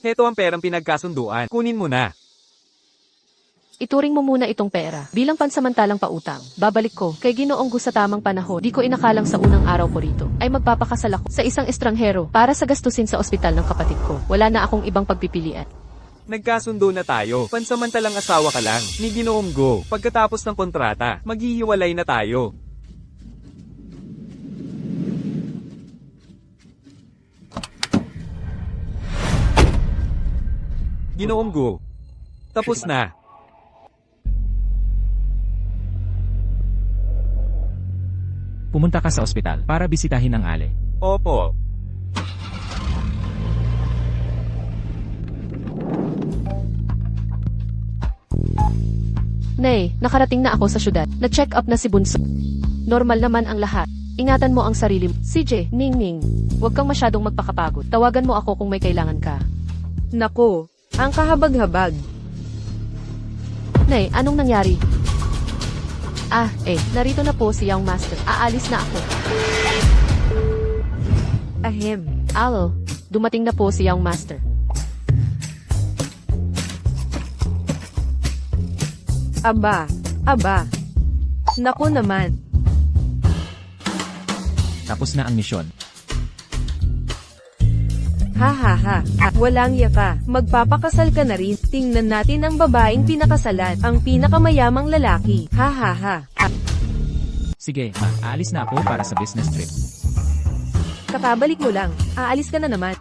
Heto ang perang pinagkasunduan. Kunin mo na. Ituring mo muna itong pera bilang pansamantalang pautang. Babalik ko kay Ginoong Gu sa tamang panahon. Di ko inakalang sa unang araw ko rito ay magpapakasal ako sa isang estranghero para sa gastusin sa ospital ng kapatid ko. Wala na akong ibang pagpipilian. Nagkasundo na tayo. Pansamantalang asawa ka lang ni Ginoong Gu. Pagkatapos ng kontrata, maghihiwalay na tayo. Ginoong Gu. Tapos na. Pumunta ka sa ospital para bisitahin ang Ale. Opo. Nay, nakarating na ako sa syudad. Na-check up na si Bunso. Normal naman ang lahat. Ingatan mo ang sarili mo. CJ, Ningning, huwag kang masyadong magpakapagod. Tawagan mo ako kung may kailangan ka. Nako, ang kahabag-habag. Nay, anong nangyari? Narito na po si Young Master. Aalis na ako. Ahem. Alo, dumating na po si Young Master. Aba. Naku naman. Tapos na ang misyon. Ha. Walang yaka. Magpapakasal ka na rin. Tingnan natin ang babaeng pinakasalan. Ang pinakamayamang lalaki. Ha. Sige, aalis na ako para sa business trip. Kakabalik mo lang. Aalis ka na naman.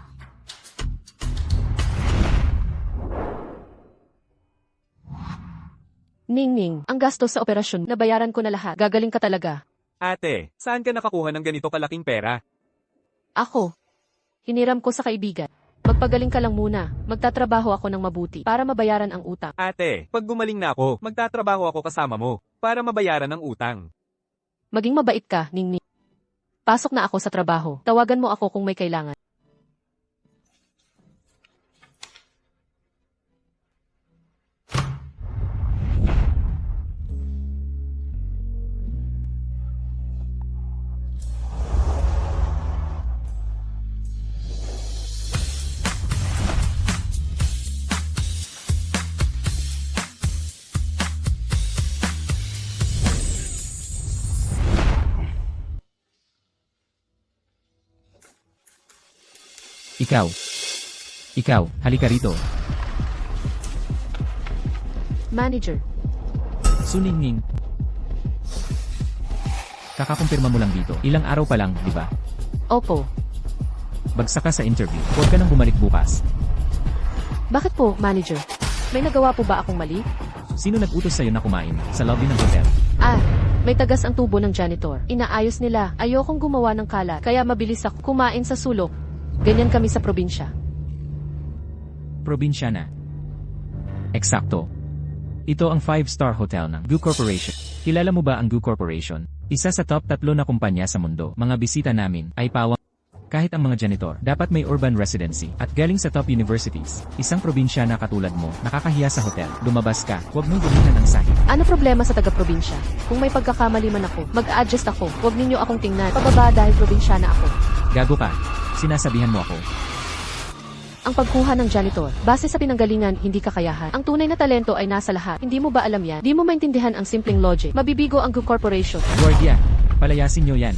Ningning, ang gastos sa operasyon, nabayaran ko na lahat. Gagaling ka talaga. Ate, saan ka nakakuha ng ganito kalaking pera? Ako. Hiniram ko sa kaibigan. Magpagaling ka lang muna. Magtatrabaho ako ng mabuti para mabayaran ang utang. Ate, pag gumaling na ako, magtatrabaho ako kasama mo para mabayaran ang utang. Maging mabait ka, Ningning. Pasok na ako sa trabaho. Tawagan mo ako kung may kailangan. Ikaw, halika rito. Manager, Suningning. Kakakumpirma mo lang dito. Ilang araw pa lang, di ba? opo. Bagsak ka sa interview. Huwag ka nang bumalik bukas. Bakit po, manager? May nagawa po ba akong mali? Sino nag-utos sa'yo na kumain sa lobby ng hotel? May tagas ang tubo ng janitor. Inaayos nila. Ayokong gumawa ng kalat, kaya mabilis ako kumain sa sulok. Ganyan kami sa probinsya. Probinsya na. Eksakto. Ito ang 5-star hotel ng Gu Corporation. Kilala mo ba ang Gu Corporation? Isa sa top 3 na kumpanya sa mundo. Mga bisita namin ay pawang. Kahit ang mga janitor, dapat may urban residency at galing sa top universities. Isang probinsya na katulad mo, nakakahiya sa hotel. Lumabas ka, huwag mong gumihan ng sahig. Ano problema sa taga-probinsya? Kung may pagkakamali man ako, mag-a-adjust ako. Huwag ninyo akong tingnan. Pababa dahil probinsya na ako. Gago ka. Sinasabihan mo ako. Ang pagkuha ng janitor, base sa pinanggalingan, hindi kakayahan. Ang tunay na talento ay nasa lahat. Hindi mo ba alam yan? Di mo maintindihan ang simpleng logic. Mabibigo ang Gu Corporation. Guardia, palayasin nyo yan.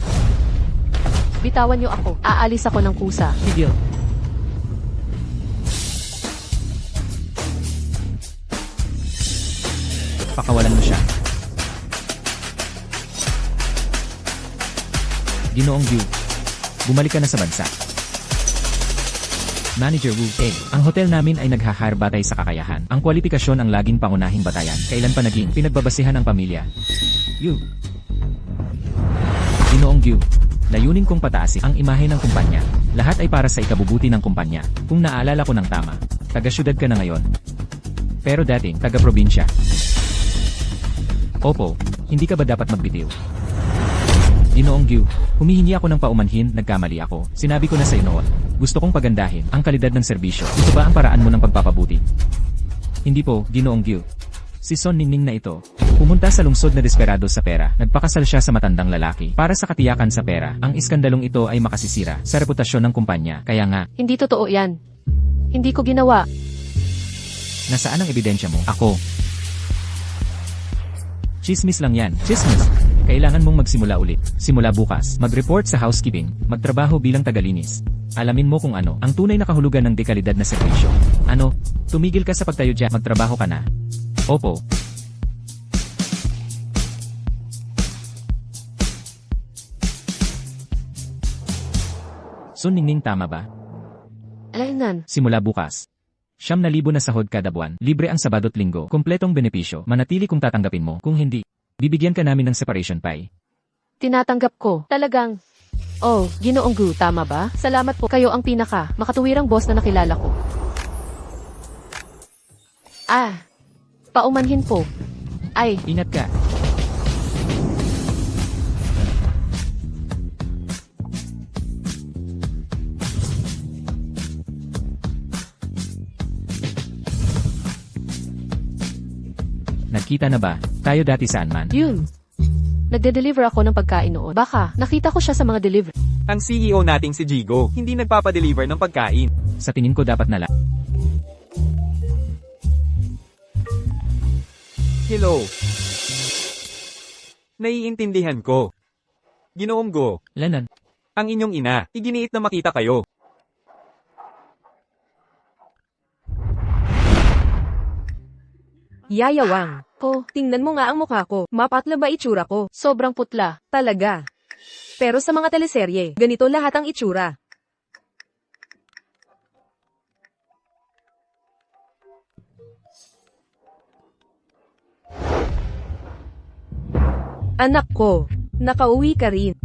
Bitawan niyo ako. Aalis ako ng kusa. Tigil. Pakawalan mo siya. Ginoong Gu, bumalik ka na sa bansa. Manager Wu, ang hotel namin ay nagha-hire batay sa kakayahan. Ang kwalifikasyon ang laging pangunahing batayan. Kailan pa naging pinagbabasihan ang pamilya? Yu. Ginoong Gu, layunin kong pataasin ang imahe ng kumpanya. Lahat ay para sa ikabubuti ng kumpanya. Kung naalala ko ng tama, taga-syudad ka na ngayon. Pero dating, taga-probinsya. Opo, hindi ka ba dapat magbitiw? Ginoong Gu, humihingi ako ng paumanhin, nagkamali ako. Sinabi ko na sa noon. Gusto kong pagandahin ang kalidad ng serbisyo. Ito ba ang paraan mo ng pagpapabuti? Hindi po, Ginoong Gu. Si Son Ningning na ito, pumunta sa lungsod na desperado sa pera. Nagpakasal siya sa matandang lalaki. Para sa katiyakan sa pera, ang iskandalong ito ay makasisira sa reputasyon ng kumpanya. Kaya nga, Hindi totoo yan. Hindi ko ginawa. Nasaan ang ebidensya mo? Ako. Chismis lang yan. Chismis. Kailangan mong magsimula ulit. Simula bukas. Mag-report sa housekeeping. Magtrabaho bilang tagalinis. Alamin mo kung ano ang tunay na kahulugan ng dekalidad na serbisyo. Ano? Tumigil ka sa pagtayo dyan. Magtrabaho ka na. Opo. Ningning, tama ba? Alainan. Simula bukas. 9,000 na sahod kada buwan. Libre ang Sabado't Linggo. Kompletong benepisyo. Manatili kung tatanggapin mo. Kung hindi, bibigyan ka namin ng separation pay. Tinatanggap ko. Talagang. Oh, Ginoong Gu, tama ba? Salamat po. Kayo ang makatuwirang boss na nakilala ko. Paumanhin po. Ay, Ingat ka. Nagkita na ba? Tayo dati saan man? yun. Nagde-deliver ako ng pagkain noon. Baka, nakita ko siya sa mga deliver. Ang CEO nating si Jigo, hindi nagpapadeliver ng pagkain. Sa tingin ko dapat na Hello. Naiintindihan ko. Ginoong Go, Lanan. ang inyong ina, iginiit na makita kayo. Yayawang. Po, Tingnan mo nga ang mukha ko. Mapatla ba itsura ko? sobrang putla. Talaga. Pero sa mga teleserye, ganito lahat ang itsura. Anak ko, nakauwi ka rin.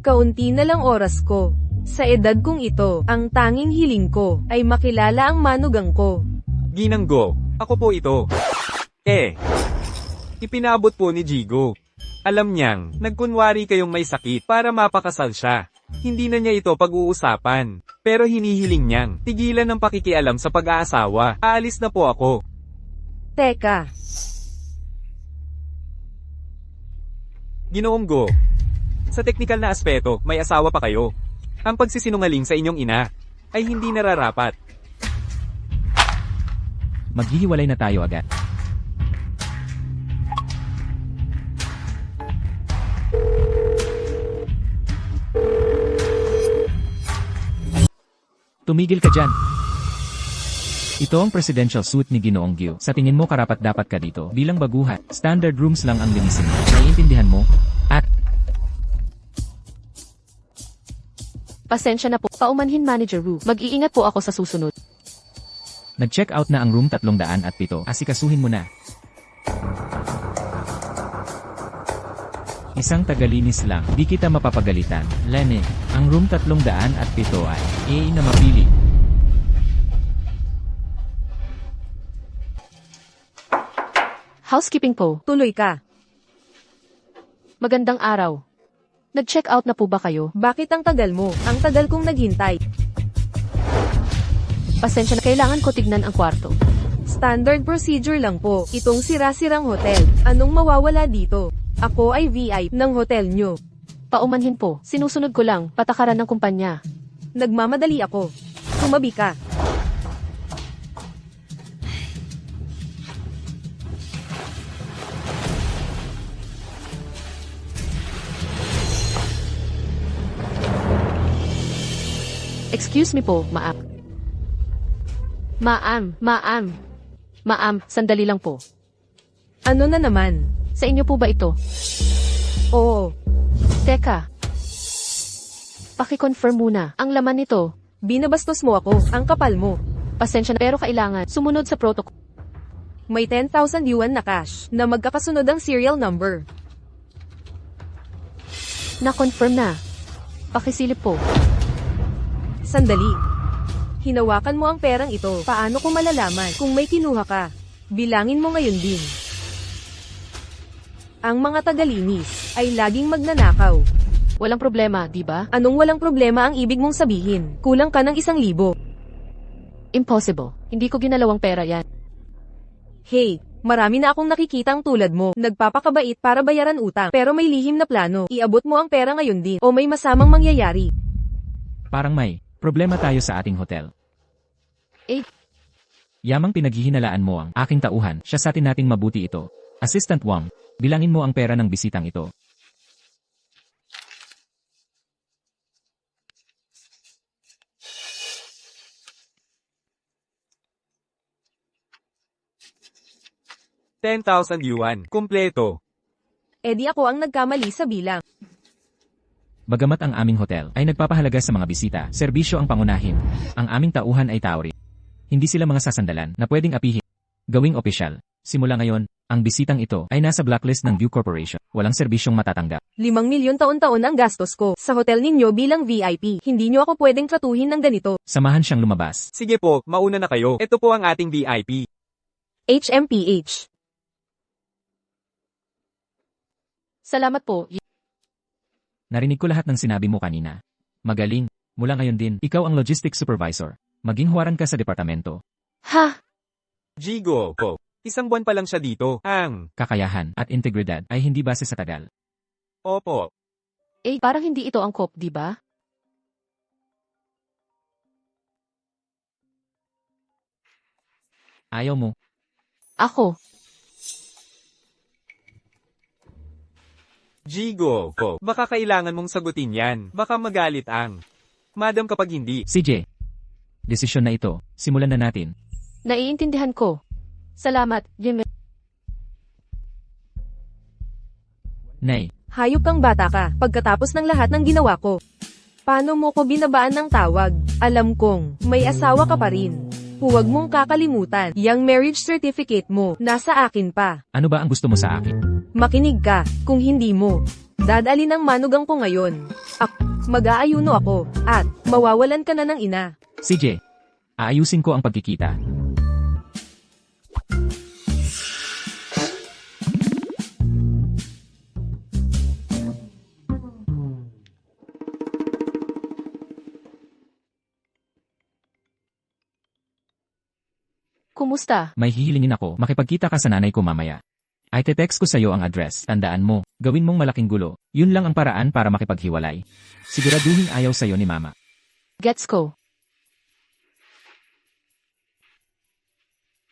Kaunti na lang oras ko. Sa edad kong ito, ang tanging hiling ko ay makilala ang manugang ko. Ginang Go, ako po ito. Ipinabot po ni Jigo. Alam niyang, nagkunwari kayong may sakit para mapakasal siya. Hindi na niya ito pag-uusapan. Pero hinihiling niyang, tigilan ng pakikialam sa pag-aasawa. Aalis na po ako. Teka, Ginoong Go, sa teknikal na aspeto, may asawa pa kayo. Ang pagsisinungaling sa inyong ina ay hindi nararapat. Maghihiwalay na tayo agad. Tumigil ka dyan. Ito ang presidential suite ni Ginoong Gyu. Sa tingin mo karapat-dapat ka dito bilang baguhan. Standard rooms lang ang linisin mo. Naiintindihan mo? At Pasensya na po. Paumanhin Manager Wu. Mag-iingat po ako sa susunod. nag-check out na ang room 307. Asikasuhin mo na. Isang tagalinis lang. Di kita mapapagalitan. Lene, ang room 307 ay na mapili. Housekeeping po. tuloy ka. Magandang araw. Nag-check out na po ba kayo? Bakit ang tagal mo? Ang tagal kong naghintay. Pasensya na, kailangan ko tignan ang kwarto. Standard procedure lang po. Itong sira-sirang hotel. Anong mawawala dito? Ako ay VIP ng hotel nyo. Paumanhin po. Sinusunod ko lang, patakaran ng kumpanya. Nagmamadali ako. Tumabi ka. Excuse me po, ma'am. Ma'am, sandali lang po. Ano na naman? Sa inyo po ba ito? Oo, Teka. Paki-confirm muna. Ang laman nito, binabastos mo ako. Ang kapal mo. pasensya na pero kailangan sumunod sa protocol. May 10,000 yuan na cash na magkakasunod ang serial number. Na-confirm na. Pakisilip po. Sandali. Hinawakan mo ang perang ito. Paano ko malalaman kung may kinuha ka? Bilangin mo ngayon din. Ang mga tagalinis ay laging magnanakaw. Walang problema, di ba? Anong walang problema ang ibig mong sabihin? Kulang ka ng 1,000. Impossible. Hindi ko ginalawang pera yan. Hey, marami na akong nakikitang tulad mo. Nagpapakabait para bayaran utang. Pero may lihim na plano. Iabot mo ang pera ngayon din. O may masamang mangyayari. Parang may problema tayo sa ating hotel. Yamang pinaghihinalaan mo ang aking tauhan, siya sa atin nating mabuti ito. Assistant Wang, bilangin mo ang pera ng bisitang ito. ₱10,000. Kumpleto. Edi ako ang nagkamali sa bilang. Bagamat ang aming hotel ay nagpapahalaga sa mga bisita, serbisyo ang pangunahin. Ang aming tauhan ay tauri. Hindi sila mga sasandalan na pwedeng apihin. Gawing opisyal. Simula ngayon, ang bisitang ito ay nasa blacklist ng View Corporation. Walang serbisyong matatanggap. 5 milyon taon-taon ang gastos ko sa hotel ninyo bilang VIP. Hindi nyo ako pwedeng tratuhin ng ganito. Samahan siyang lumabas. Sige po, mauna na kayo. Ito po ang ating VIP. HMPH. Salamat po. Narinig ko lahat ng sinabi mo kanina. Magaling. Mula ngayon din, ikaw ang logistics supervisor. Maging huwaran ka sa departamento. Ha? Jigo po. 1 buwan pa lang siya dito. Ang. Kakayahan at integridad ay hindi base sa tagal. Opo. Parang hindi ito angkop, di ba? Ayaw mo. Ako. Jigo po. Baka kailangan mong sagutin yan. Baka magalit ang. Madam kapag hindi. CJ. Desisyon na ito. Simulan na natin. Naiintindihan ko. Salamat, Jimmy. Nay. Hayop kang bata ka, pagkatapos ng lahat ng ginawa ko. Paano mo ko binabaan ng tawag? Alam kong, may asawa ka pa rin. Huwag mong kakalimutan, yang marriage certificate mo, nasa akin pa. Ano ba ang gusto mo sa akin? Makinig ka, kung hindi mo. Dadalin ang manugang ko ngayon. Mag-aayuno ako, at mawawalan ka na ng ina. CJ. Aayusin ko ang pagkikita. Kumusta? May hihilingin ako, makipagkita ka sa nanay ko mamaya. Ay te-text ko sa'yo ang address, tandaan mo, gawin mong malaking gulo, yun lang ang paraan para makipaghiwalay. Siguraduhin ayaw sa'yo ni mama. Gets ko.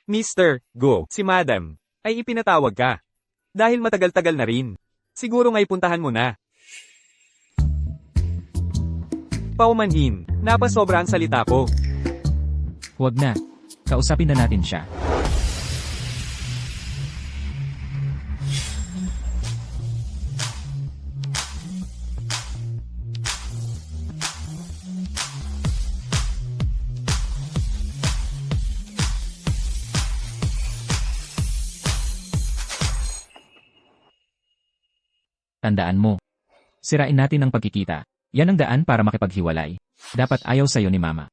Mr. Go, si Madam, ay ipinatawag ka. Dahil matagal-tagal na rin. Siguro nga'y puntahan mo na. Paumanhin, napasobra ang salita ko. Huwag na. Kausapin na natin siya. Tandaan mo. Sirain natin ang pagkikita. Yan ang daan para makipaghiwalay. Dapat ayaw sa'yo ni mama.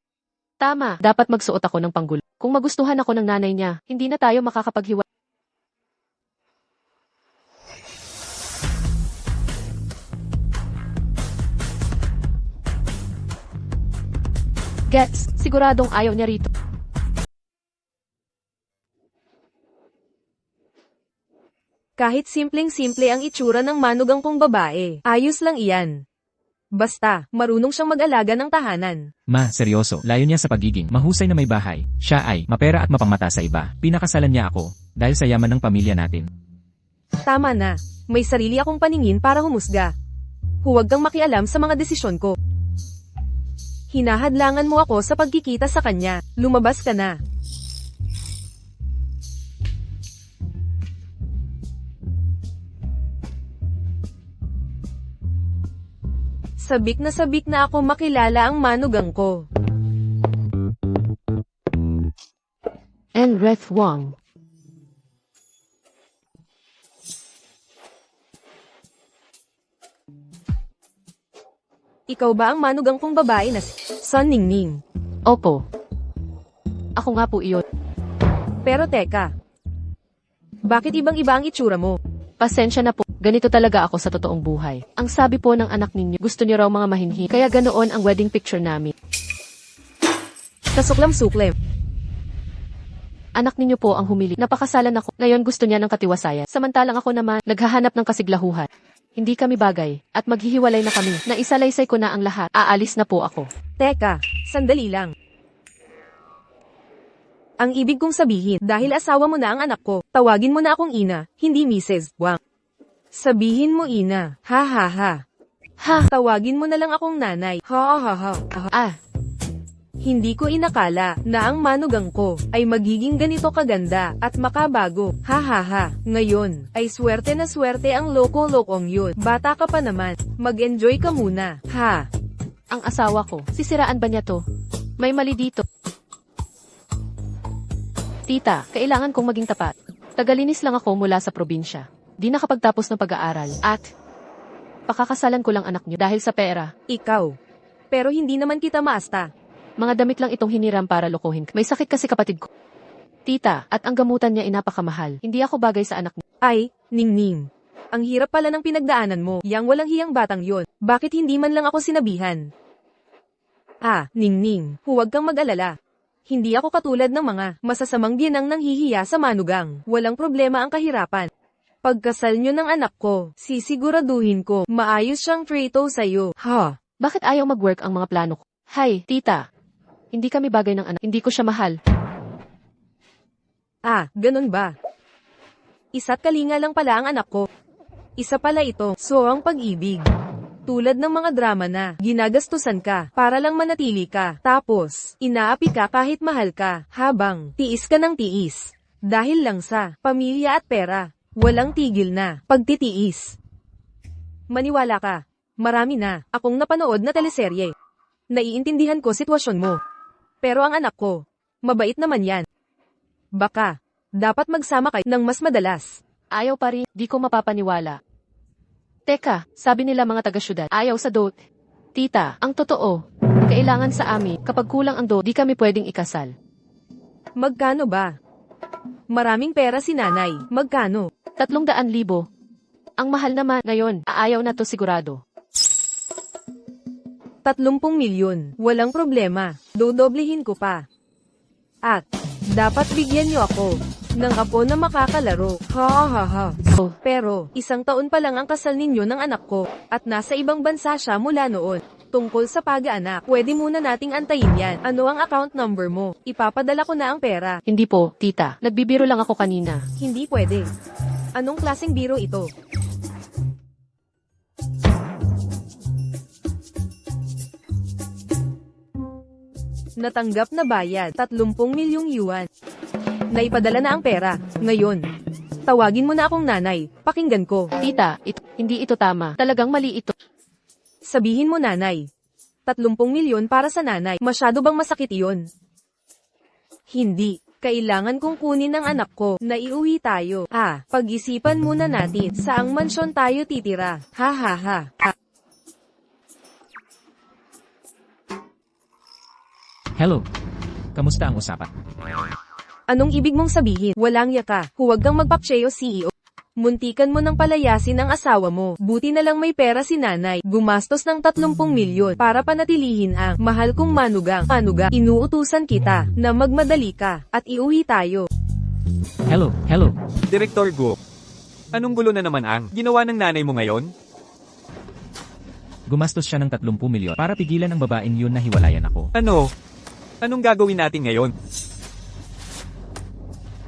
Tama, dapat magsuot ako ng panggulo. Kung magustuhan ako ng nanay niya, hindi na tayo makakapaghiwalay. Gets, siguradong ayaw niya rito. Kahit simpleng-simple ang itsura ng manugang kong babae, ayos lang iyan. Basta, marunong siyang mag-alaga ng tahanan. Ma, seryoso, layo niya sa pagiging mahusay na may bahay. Siya ay mapera at mapangmata sa iba. Pinakasalan niya ako, dahil sa yaman ng pamilya natin. Tama na, may sarili akong paningin para humusga. Huwag kang makialam sa mga desisyon ko. Hinahadlangan mo ako sa pagkikita sa kanya, lumabas ka na. Sabik na ako makilala ang manugang ko. And Ref Wang. Ikaw ba ang manugang kong babae na si Son Ningning? Opo. Ako nga po iyon. Pero teka. Bakit ibang-iba ang itsura mo? Pasensya na po, ganito talaga ako sa totoong buhay. Ang sabi po ng anak ninyo, gusto niyo raw mga mahinhin, kaya ganoon ang wedding picture namin. Kasuklam-suklem. Anak ninyo po ang humili. Napakasalan ako, ngayon gusto niya ng katiwasayan. Samantalang ako naman, naghahanap ng kasiglahuhan. Hindi kami bagay, at maghihiwalay na kami. Naisalaysay ko na ang lahat, aalis na po ako. Teka, sandali lang. Ang ibig kong sabihin, dahil asawa mo na ang anak ko, tawagin mo na akong ina, hindi Mrs. Wang. Sabihin mo ina, ha ha ha. Ha? Tawagin mo na lang akong nanay, ha ha ha. Ah, Hindi ko inakala na ang manugang ko ay magiging ganito kaganda at makabago. Ha ha ha. Ngayon, ay swerte na swerte ang loko-lokong yun. Bata ka pa naman, mag-enjoy ka muna. Ha. ang asawa ko. Sisiraan ba niya to? May mali dito. Tita, kailangan kong maging tapat. Tagalinis lang ako mula sa probinsya. Di nakapagtapos ng pag-aaral. At pakakasalan ko lang anak niyo dahil sa pera. Ikaw. Pero hindi naman kita maasta. Mga damit lang itong hiniram para lokohin. May sakit kasi kapatid ko. Tita, at ang gamutan niya ay napakamahal. Hindi ako bagay sa anak niya. Ay, Ningning. Ang hirap pala ng pinagdaanan mo, yang walang hiyang batang yon. Bakit hindi man lang ako sinabihan? Ah, Ningning, huwag kang mag-alala. Hindi ako katulad ng mga masasamang biyanang nanghihiya sa manugang. Walang problema ang kahirapan. Pagkasal nyo ng anak ko, sisiguraduhin ko, maayos siyang trito sa'yo. Ha? Bakit ayaw mag-work ang mga plano ko? Hay, tita. Hindi kami bagay ng anak. Hindi ko siya mahal. Ah, ganun ba? Isa't kalinga lang pala ang anak ko. Isa pala ito, so ang pag-ibig. Tulad ng mga drama na, ginagastusan ka, para lang manatili ka. Tapos, inaapi ka kahit mahal ka, habang, tiis ka ng tiis. Dahil lang sa, pamilya at pera. Walang tigil na, pagtitiis. Maniwala ka, marami na, akong napanood na teleserye. Naiintindihan ko sitwasyon mo. Pero ang anak ko, mabait naman yan. Baka, dapat magsama kayo ng mas madalas. Ayaw pa rin, di ko mapapaniwala. Teka, sabi nila mga taga-syudad, ayaw sa dot. Tita, ang totoo, kailangan sa amin, kapag kulang ang dot, di kami pwedeng ikasal. Magkano ba? Maraming pera si nanay, magkano? 300,000. Ang mahal naman, ngayon, aayaw na to sigurado. 30 milyon, walang problema, dodoblihin ko pa. At, dapat bigyan niyo ako ng apo na makakalaro. Ha ha ha. Oh, Pero, 1 taon pa lang ang kasal ninyo ng anak ko, at nasa ibang bansa siya mula noon. Tungkol sa pag-aanak, pwede muna nating antayin yan. Ano ang account number mo? Ipapadala ko na ang pera. hindi po, tita. Nagbibiro lang ako kanina. Hindi pwede. Anong klaseng biro ito? Natanggap na bayad, 30 milyong yuan. Naipadala na ang pera. Ngayon, tawagin mo na akong nanay, pakinggan ko. Tita, hindi ito tama. Talagang mali ito. Sabihin mo nanay. 30 milyon para sa nanay, masyado bang masakit iyon? Hindi. Kailangan kong kunin ang anak ko, na iuwi tayo. Ah, pag-isipan muna natin, saang mansyon tayo titira. Ha ha ha. Ha. Hello. Kamusta ang usapan? Anong ibig mong sabihin? Walang yaka. Huwag kang magpapcheyo CEO. Muntikan mo nang palayasin ang asawa mo. Buti na lang may pera si nanay. Gumastos ng 30 milyon para panatilihin ang mahal kong manugang. Manugang, inuutusan kita na magmadali ka at iuwi tayo. Hello. Direktor Go. Anong gulo na naman ang ginawa ng nanay mo ngayon? Gumastos siya ng 30 milyon para pigilan ang babaeng yun na hiwalayan ako. Ano? Anong gagawin natin ngayon?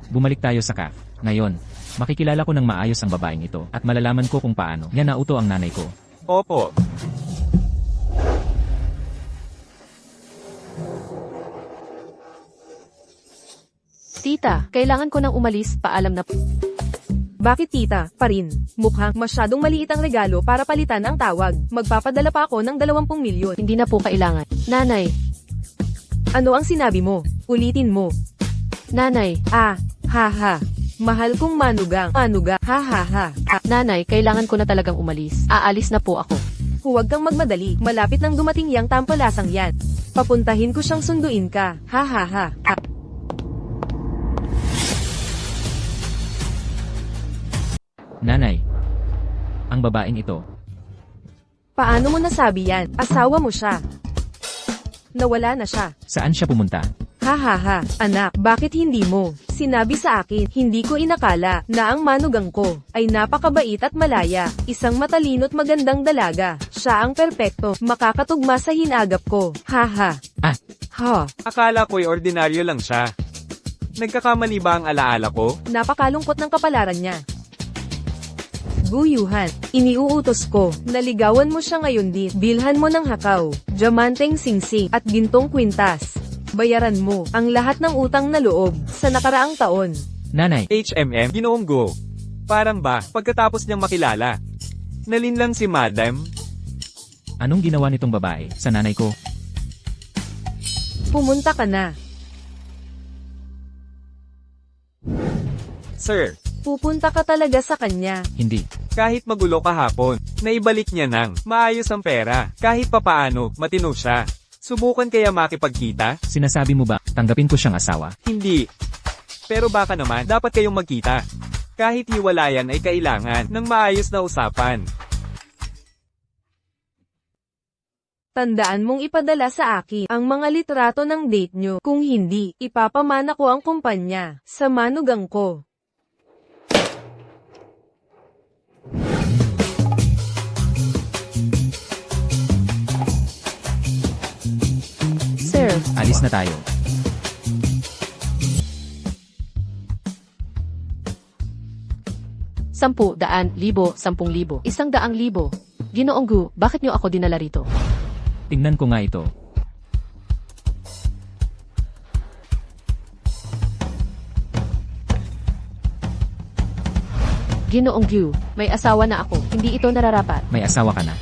Bumalik tayo sa CAF. Ngayon, makikilala ko ng maayos ang babaeng ito at malalaman ko kung paano niya nauto ang nanay ko. Opo. Tita, kailangan ko nang umalis, paalam na po. Bakit tita, pa rin? Mukhang masyadong maliit ang regalo para palitan ang tawag. Magpapadala pa ako ng 20 milyon. Hindi na po kailangan. Nanay, Ano ang sinabi mo? Ulitin mo. nanay, Ah, ha ha. Mahal kong manugang. Manugang. Ha ha ha. nanay, kailangan ko na talagang umalis. Aalis na po ako. Huwag kang magmadali. Malapit nang dumating yang tampalasang yan. Papuntahin ko siyang sunduin ka. Ha ha ha. Nanay. Ang babaeng ito. Paano mo nasabi yan? Asawa mo siya. Nawala na siya. Saan siya pumunta? Ha ha ha. Anak, bakit hindi mo sinabi sa akin? Hindi ko inakala na ang manugang ko ay napakabait at malaya. Isang matalino't magandang dalaga. Siya ang perpekto. Makakatugma sa hinagap ko. Ha ha. Ah. Ha. Akala ko'y ordinaryo lang siya. Nagkakamali ba ang alaala ko? Napakalungkot ng kapalaran niya. Guyuhan, iniuutos ko, naligawan mo siya ngayon dit, bilhan mo ng hakaw, diamanteng singsing, at gintong kwintas. Bayaran mo ang lahat ng utang na loob sa nakaraang taon. Nanay, HMM, Ginoong Go. Parang ba, pagkatapos niyang makilala. Nalinlang si Madam. anong ginawa nitong babae sa nanay ko? Pumunta ka na. Sir, Pupunta ka talaga sa kanya. Hindi. kahit magulo kahapon, naibalik niya ng maayos ang pera. Kahit papaano, matino siya. Subukan kaya makipagkita? Sinasabi mo ba, tanggapin ko siyang asawa? Hindi. Pero baka naman, dapat kayong magkita. Kahit hiwalayan ay kailangan ng maayos na usapan. Tandaan mong ipadala sa akin ang mga litrato ng date nyo. Kung hindi, ipapamana ko ang kumpanya sa manugang ko. Sir, Alis na tayo. Sampu, daan, libo, 10,000, 100,000. Ginoong Gu, bakit niyo ako dinala rito? Tingnan ko nga ito. Ginoong Gu, may asawa na ako, hindi ito nararapat. May asawa ka na.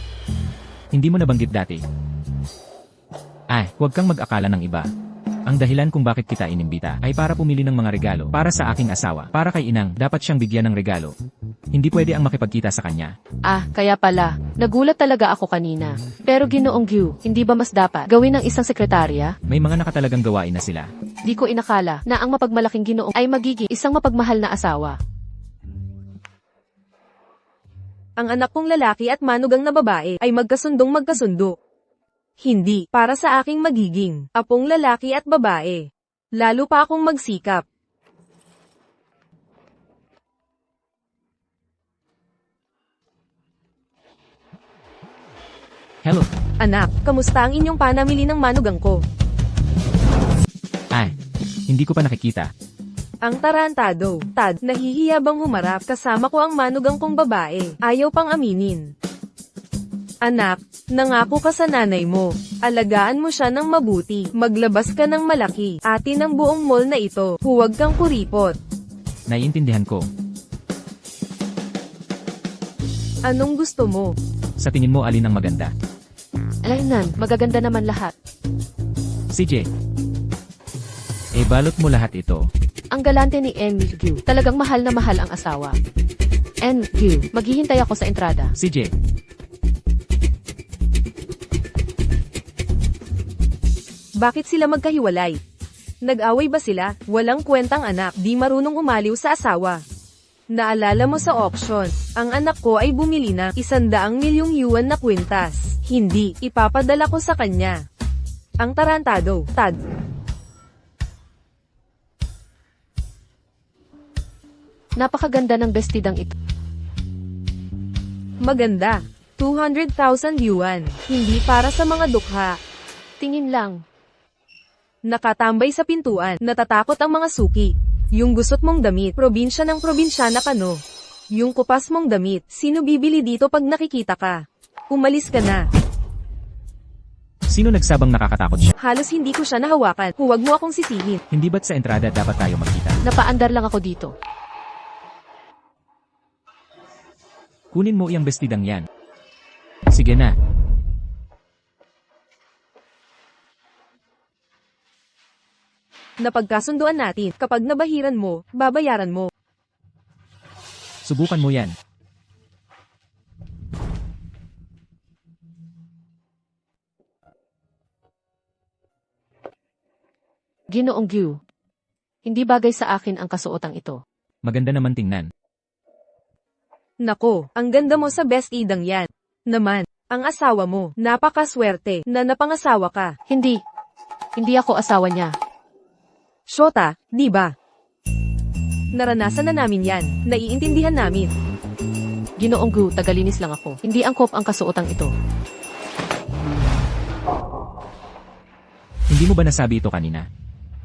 Hindi mo nabanggit dati. Ay, huwag kang mag-akala ng iba. Ang dahilan kung bakit kita inimbita ay para pumili ng mga regalo para sa aking asawa. Para kay inang, dapat siyang bigyan ng regalo. Hindi pwede ang makipagkita sa kanya. Ah, kaya pala, nagulat talaga ako kanina. Pero Ginoong Gu, hindi ba mas dapat gawin ng isang sekretarya? May mga nakatalagang gawain na sila. Di ko inakala na ang mapagmalaking Ginoong ay magiging isang mapagmahal na asawa. Ang anak kong lalaki at manugang na babae ay magkasundong magkasundo. Hindi para sa aking magiging apong lalaki at babae. Lalo pa akong magsikap. Hello. Anak, kamusta ang inyong panamili ng manugang ko? Ay, hindi ko pa nakikita. Ang tarantado, Tad, nahihiya bang humarap kasama ko ang manugang kong babae? Ayaw pang aminin. Anak, nangako ka sa nanay mo. Alagaan mo siya ng mabuti. Maglabas ka ng malaki. Atin ang buong mall na ito. Huwag kang kuripot. Naiintindihan ko. Anong gusto mo? Sa tingin mo alin ang maganda? Alaynan, magaganda naman lahat. CJ. Balot mo lahat ito. Ang galante ni Gu, talagang mahal na mahal ang asawa. Gu, maghihintay ako sa entrada. CJ. Bakit sila magkahiwalay? Nag-away ba sila? Walang kwentang anak, di marunong umaliw sa asawa. Naalala mo sa auction, ang anak ko ay bumili ng 100 milyong yuan na kwintas. Hindi, ipapadala ko sa kanya. Ang tarantado, Tad. Napakaganda ng bestidang ito. Maganda. 200,000 yuan. Hindi para sa mga dukha. Tingin lang. Nakatambay sa pintuan, natatakot ang mga suki. Yung gusot mong damit, probinsya ng probinsyana ka no. Yung kupas mong damit, sino bibili dito pag nakikita ka? Umalis ka na. Sino nagsabang nakakatakot siya? Halos hindi ko siya nahawakan. Huwag mo akong sisihin. Hindi ba't sa entrada dapat tayo magkita? Napaandar lang ako dito. Kunin mo iyang bestidang yan. Sige na. Napagkasunduan natin, kapag nabahiran mo, babayaran mo. Subukan mo yan. Ginoong Gu, hindi bagay sa akin ang kasuotang ito. Maganda naman tingnan. Nako, ang ganda mo sa best idang yan. Naman, ang asawa mo, napakaswerte na napangasawa ka. Hindi. Hindi ako asawa niya. Shota, di ba? Naranasan na namin yan. Naiintindihan namin. Ginoong Gu, tagalinis lang ako. Hindi angkop ang kasuotang ito. Hindi mo ba nasabi ito kanina?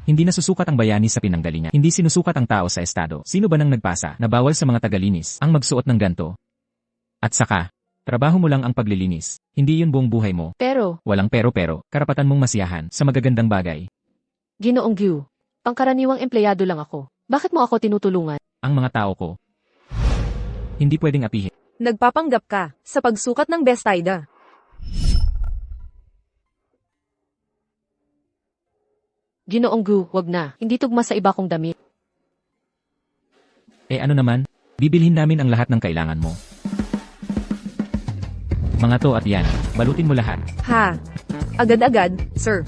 Hindi nasusukat ang bayani sa pinanggalingan. Hindi sinusukat ang tao sa estado. Sino ba nang nagpasa na bawal sa mga tagalinis ang magsuot ng ganto? At saka, trabaho mo lang ang paglilinis. Hindi yun buong buhay mo. Pero, Walang pero, karapatan mong masiyahan sa magagandang bagay. Ginoong Gyu, pangkaraniwang empleyado lang ako. Bakit mo ako tinutulungan? Ang mga tao ko, hindi pwedeng apihin. Nagpapanggap ka sa pagsukat ng Bestida. Ginoong Gyu, wag na. Hindi tugma sa iba kong damit. Eh ano naman, bibilhin namin ang lahat ng kailangan mo. Mga to at yan, balutin mo lahat. Ha? Agad-agad, sir.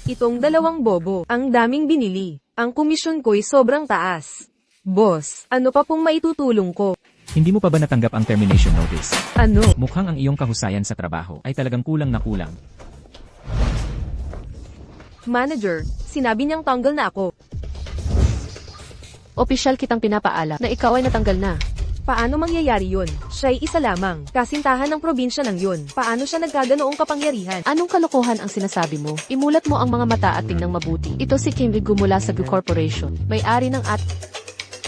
Itong dalawang bobo, ang daming binili. Ang komisyon ko'y sobrang taas. Boss, ano pa pong maitutulong ko? Hindi mo pa ba natanggap ang termination notice? Ano? Mukhang ang iyong kahusayan sa trabaho ay talagang kulang na kulang. Manager, sinabi niyang tanggal na ako. Opisyal kitang pinapaala na ikaw ay natanggal na. Paano mangyayari yun? Siya'y isa lamang. Kasintahan ng probinsya ng yun. Paano siya nagkaganoong kapangyarihan? Anong kalokohan ang sinasabi mo? Imulat mo ang mga mata at tingnan mabuti. Ito si Kim Wig-gu mula sa Gu Corporation. May-ari ng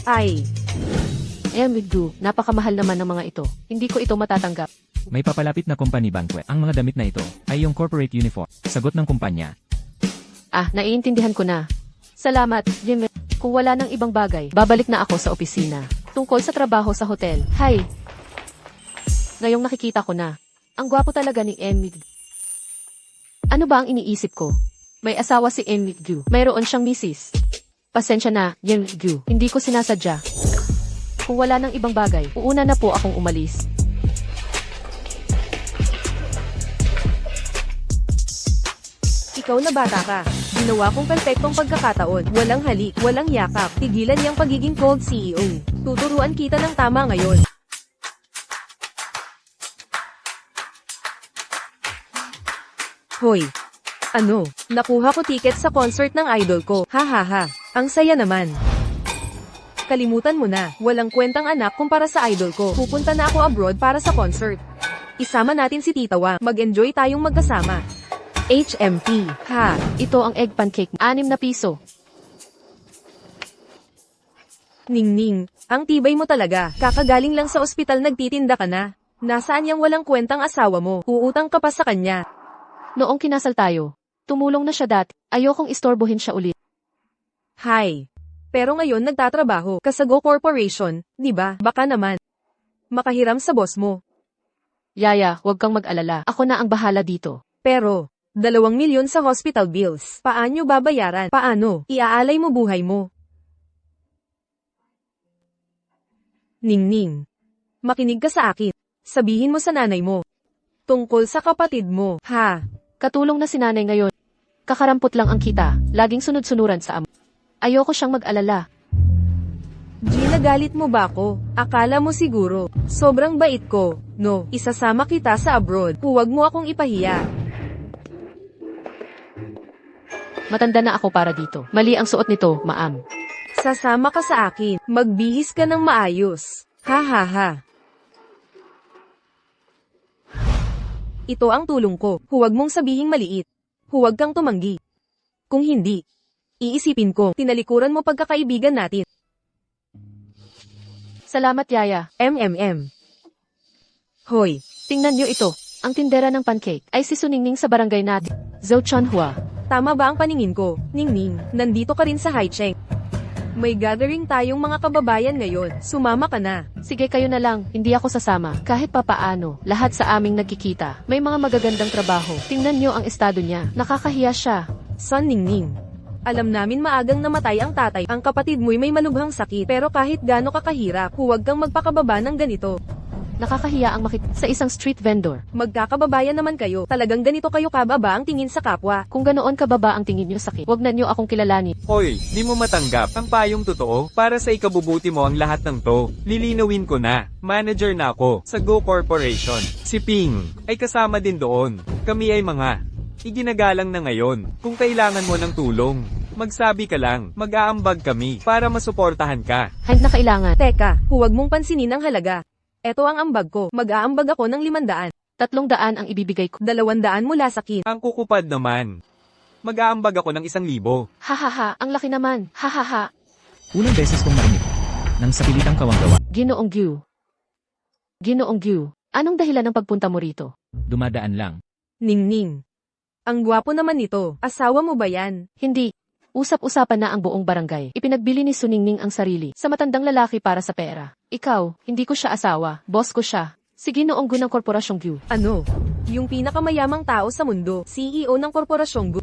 Ay, Wig-gu, napakamahal naman ng mga ito. Hindi ko ito matatanggap. May papalapit na company banquet. Ang mga damit na ito ay iyong corporate uniform. Sagot ng kumpanya. Ah, naiintindihan ko na. Salamat, Jim. Kung wala nang ibang bagay, babalik na ako sa opisina. Tungkol sa trabaho sa hotel. Hi! Ngayong nakikita ko na. Ang gwapo talaga ni Wig-gu. Ano ba ang iniisip ko? May asawa si Wig-gu. Mayroon siyang misis. Pasensya na, Wig-gu. Hindi ko sinasadya. Kung wala nang ibang bagay, uuna na po akong umalis. ikaw na bata ka. Ginawa kong perfectong pagkakataon. Walang halik, walang yakap. Tigilan niyang pagiging cold CEO. Tuturuan kita ng tama ngayon. Hoy. Ano? Nakuha ko ticket sa concert ng idol ko. Ha ha ha. Ang saya naman. Kalimutan mo na. Walang kwentang anak kumpara sa idol ko. Pupunta na ako abroad para sa concert. Isama natin si Tita Wang. Mag-enjoy tayong magkasama. HMP. Ha. Ito ang egg pancake, 6 na piso. Ningning, ang tibay mo talaga. Kakagaling lang sa ospital nagtitinda ka na. Nasaan yung walang kwentang asawa mo? Uutang ka pa sa kanya. Noong kinasal tayo, tumulong na siya dati. Ayokong istorbohin siya ulit. Hi. Pero ngayon nagtatrabaho ka sa Go Corporation, di ba? Baka naman. Makahiram sa boss mo. Yaya, huwag kang mag-alala. Ako na ang bahala dito. Pero, 2 milyon sa hospital bills. Paano babayaran? Paano? Iaalay mo buhay mo. Ningning. Makinig ka sa akin. Sabihin mo sa nanay mo. Tungkol sa kapatid mo. Ha? Katulong na si nanay ngayon. Kakarampot lang ang kita. Laging sunod-sunuran sa amo. Ayoko siyang mag-alala. Ginagalit mo ba ako? Akala mo siguro. Sobrang bait ko. No, isasama kita sa abroad. Huwag mo akong ipahiya. Matanda na ako para dito. Mali ang suot nito, maam. Sasama ka sa akin. Magbihis ka ng maayos. Ha ha ha. Ito ang tulong ko. Huwag mong sabihing maliit. Huwag kang tumanggi. Kung hindi, iisipin ko, tinalikuran mo pagkakaibigan natin. Salamat, Yaya. Hoy, Tingnan niyo ito. Ang tindera ng pancake ay si Suningning sa barangay natin. Zhou Chanhua. tama ba ang paningin ko? Ningning, nandito ka rin sa Haicheng. May gathering tayong mga kababayan ngayon. Sumama ka na. Sige kayo na lang, hindi ako sasama. Kahit papaano, lahat sa aming nagkikita. May mga magagandang trabaho. Tingnan niyo ang estado niya. Nakakahiya siya. Son Ningning. Alam namin maagang namatay ang tatay. Ang kapatid mo'y may malubhang sakit. Pero kahit gaano kakahirap, huwag kang magpakababa ng ganito. Nakakahiya ang sa isang street vendor. Magkakababayan naman kayo. Talagang ganito kayo kababa ang tingin sa kapwa. Kung ganoon kababa ang tingin niyo sakit, wag na niyo akong kilalanin. Hoy, di mo matanggap ang payong totoo para sa ikabubuti mo ang lahat ng to. Lilinawin ko na, manager na ako sa Go Corporation. Si Ping ay kasama din doon. Kami ay mga iginagalang na ngayon. Kung kailangan mo ng tulong, magsabi ka lang, mag-aambag kami para masuportahan ka. Hindi na kailangan. Teka, huwag mong pansinin ang halaga. Eto ang ambag ko. Mag-aambag ako ng 500. 300 ang ibibigay ko. 200 mula sa kit. Ang kukupad naman. Mag-aambag ako ng 1,000. Hahaha, ang laki naman. Hahaha. Unang beses kong marinig nang sa pilitang kawanggawa. Ginoong Gyu. Ginoong Gyu, anong dahilan ng pagpunta mo rito? Dumadaan lang. Ningning. Ang gwapo naman nito. Asawa mo ba yan? Hindi. Usap-usapan na ang buong barangay. Ipinagbili ni Suningning ang sarili sa matandang lalaki para sa pera. Ikaw, hindi ko siya asawa. Boss ko siya. Si Ginoong Gu ng Korporasyong Gyu. Ano? Yung pinakamayamang tao sa mundo. CEO ng korporasyong Gu.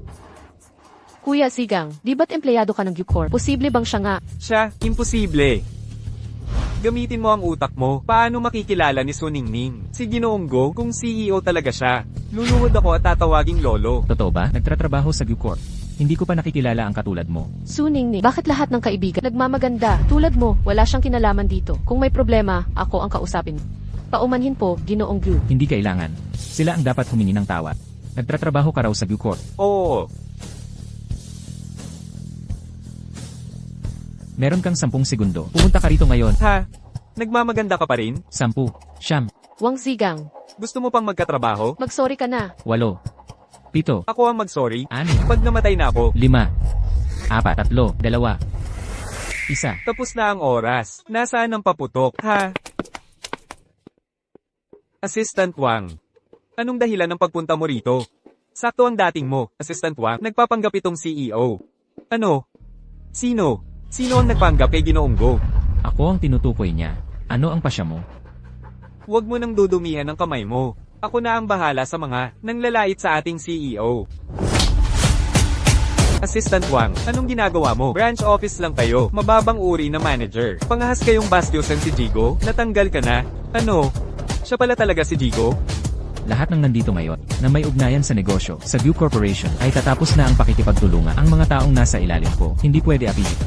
Kuya Sigang, di ba't empleyado ka ng Gyu Corp? Posible bang siya nga? Siya, imposible. Gamitin mo ang utak mo. Paano makikilala ni Suningning? Si Ginoong Go, kung CEO talaga siya. Luluhod ako at tatawaging lolo. Totoo ba? Nagtatrabaho sa Gucorp. Hindi ko pa nakikilala ang katulad mo. Suningning, bakit lahat ng kaibigan nagmamaganda? Tulad mo, wala siyang kinalaman dito. Kung may problema, ako ang kausapin. Paumanhin po, Ginoong Gyu. Hindi kailangan. Sila ang dapat humingi ng tawad. Nagtatrabaho ka raw sa Gucorp. Oo. Meron kang 10 segundo. Pumunta ka rito ngayon. Ha? Nagmamaganda ka pa rin? 10, Siyam, Wang Sigang, Gusto mo pang magkatrabaho? mag-sorry ka na. 8, 7, Ako ang mag-sorry. 6, Pag namatay na ako, 5, 4, 3, 2, 1. tapos na ang oras. Nasaan ang paputok? Ha? Assistant Wang. Anong dahilan ng pagpunta mo rito? Sakto ang dating mo, Assistant Wang. Nagpapanggap itong CEO. Ano? Sino? Sino ang nagpanggap kay Ginoong Go? Ako ang tinutukoy niya. Ano ang pasya mo? Huwag mo nang dudumihan ang kamay mo. Ako na ang bahala sa mga nanglalait sa ating CEO. Assistant Wang, anong ginagawa mo? Branch office lang kayo, mababang uri na manager. Pangahas kayong Bastiosan si Jigo, natanggal ka na. Ano? Siya pala talaga si Jigo? Lahat ng nandito ngayon na may ugnayan sa negosyo sa Gu Corporation ay tatapos na ang pakikipagtulungan. Ang mga taong nasa ilalim ko, hindi pwede apilit.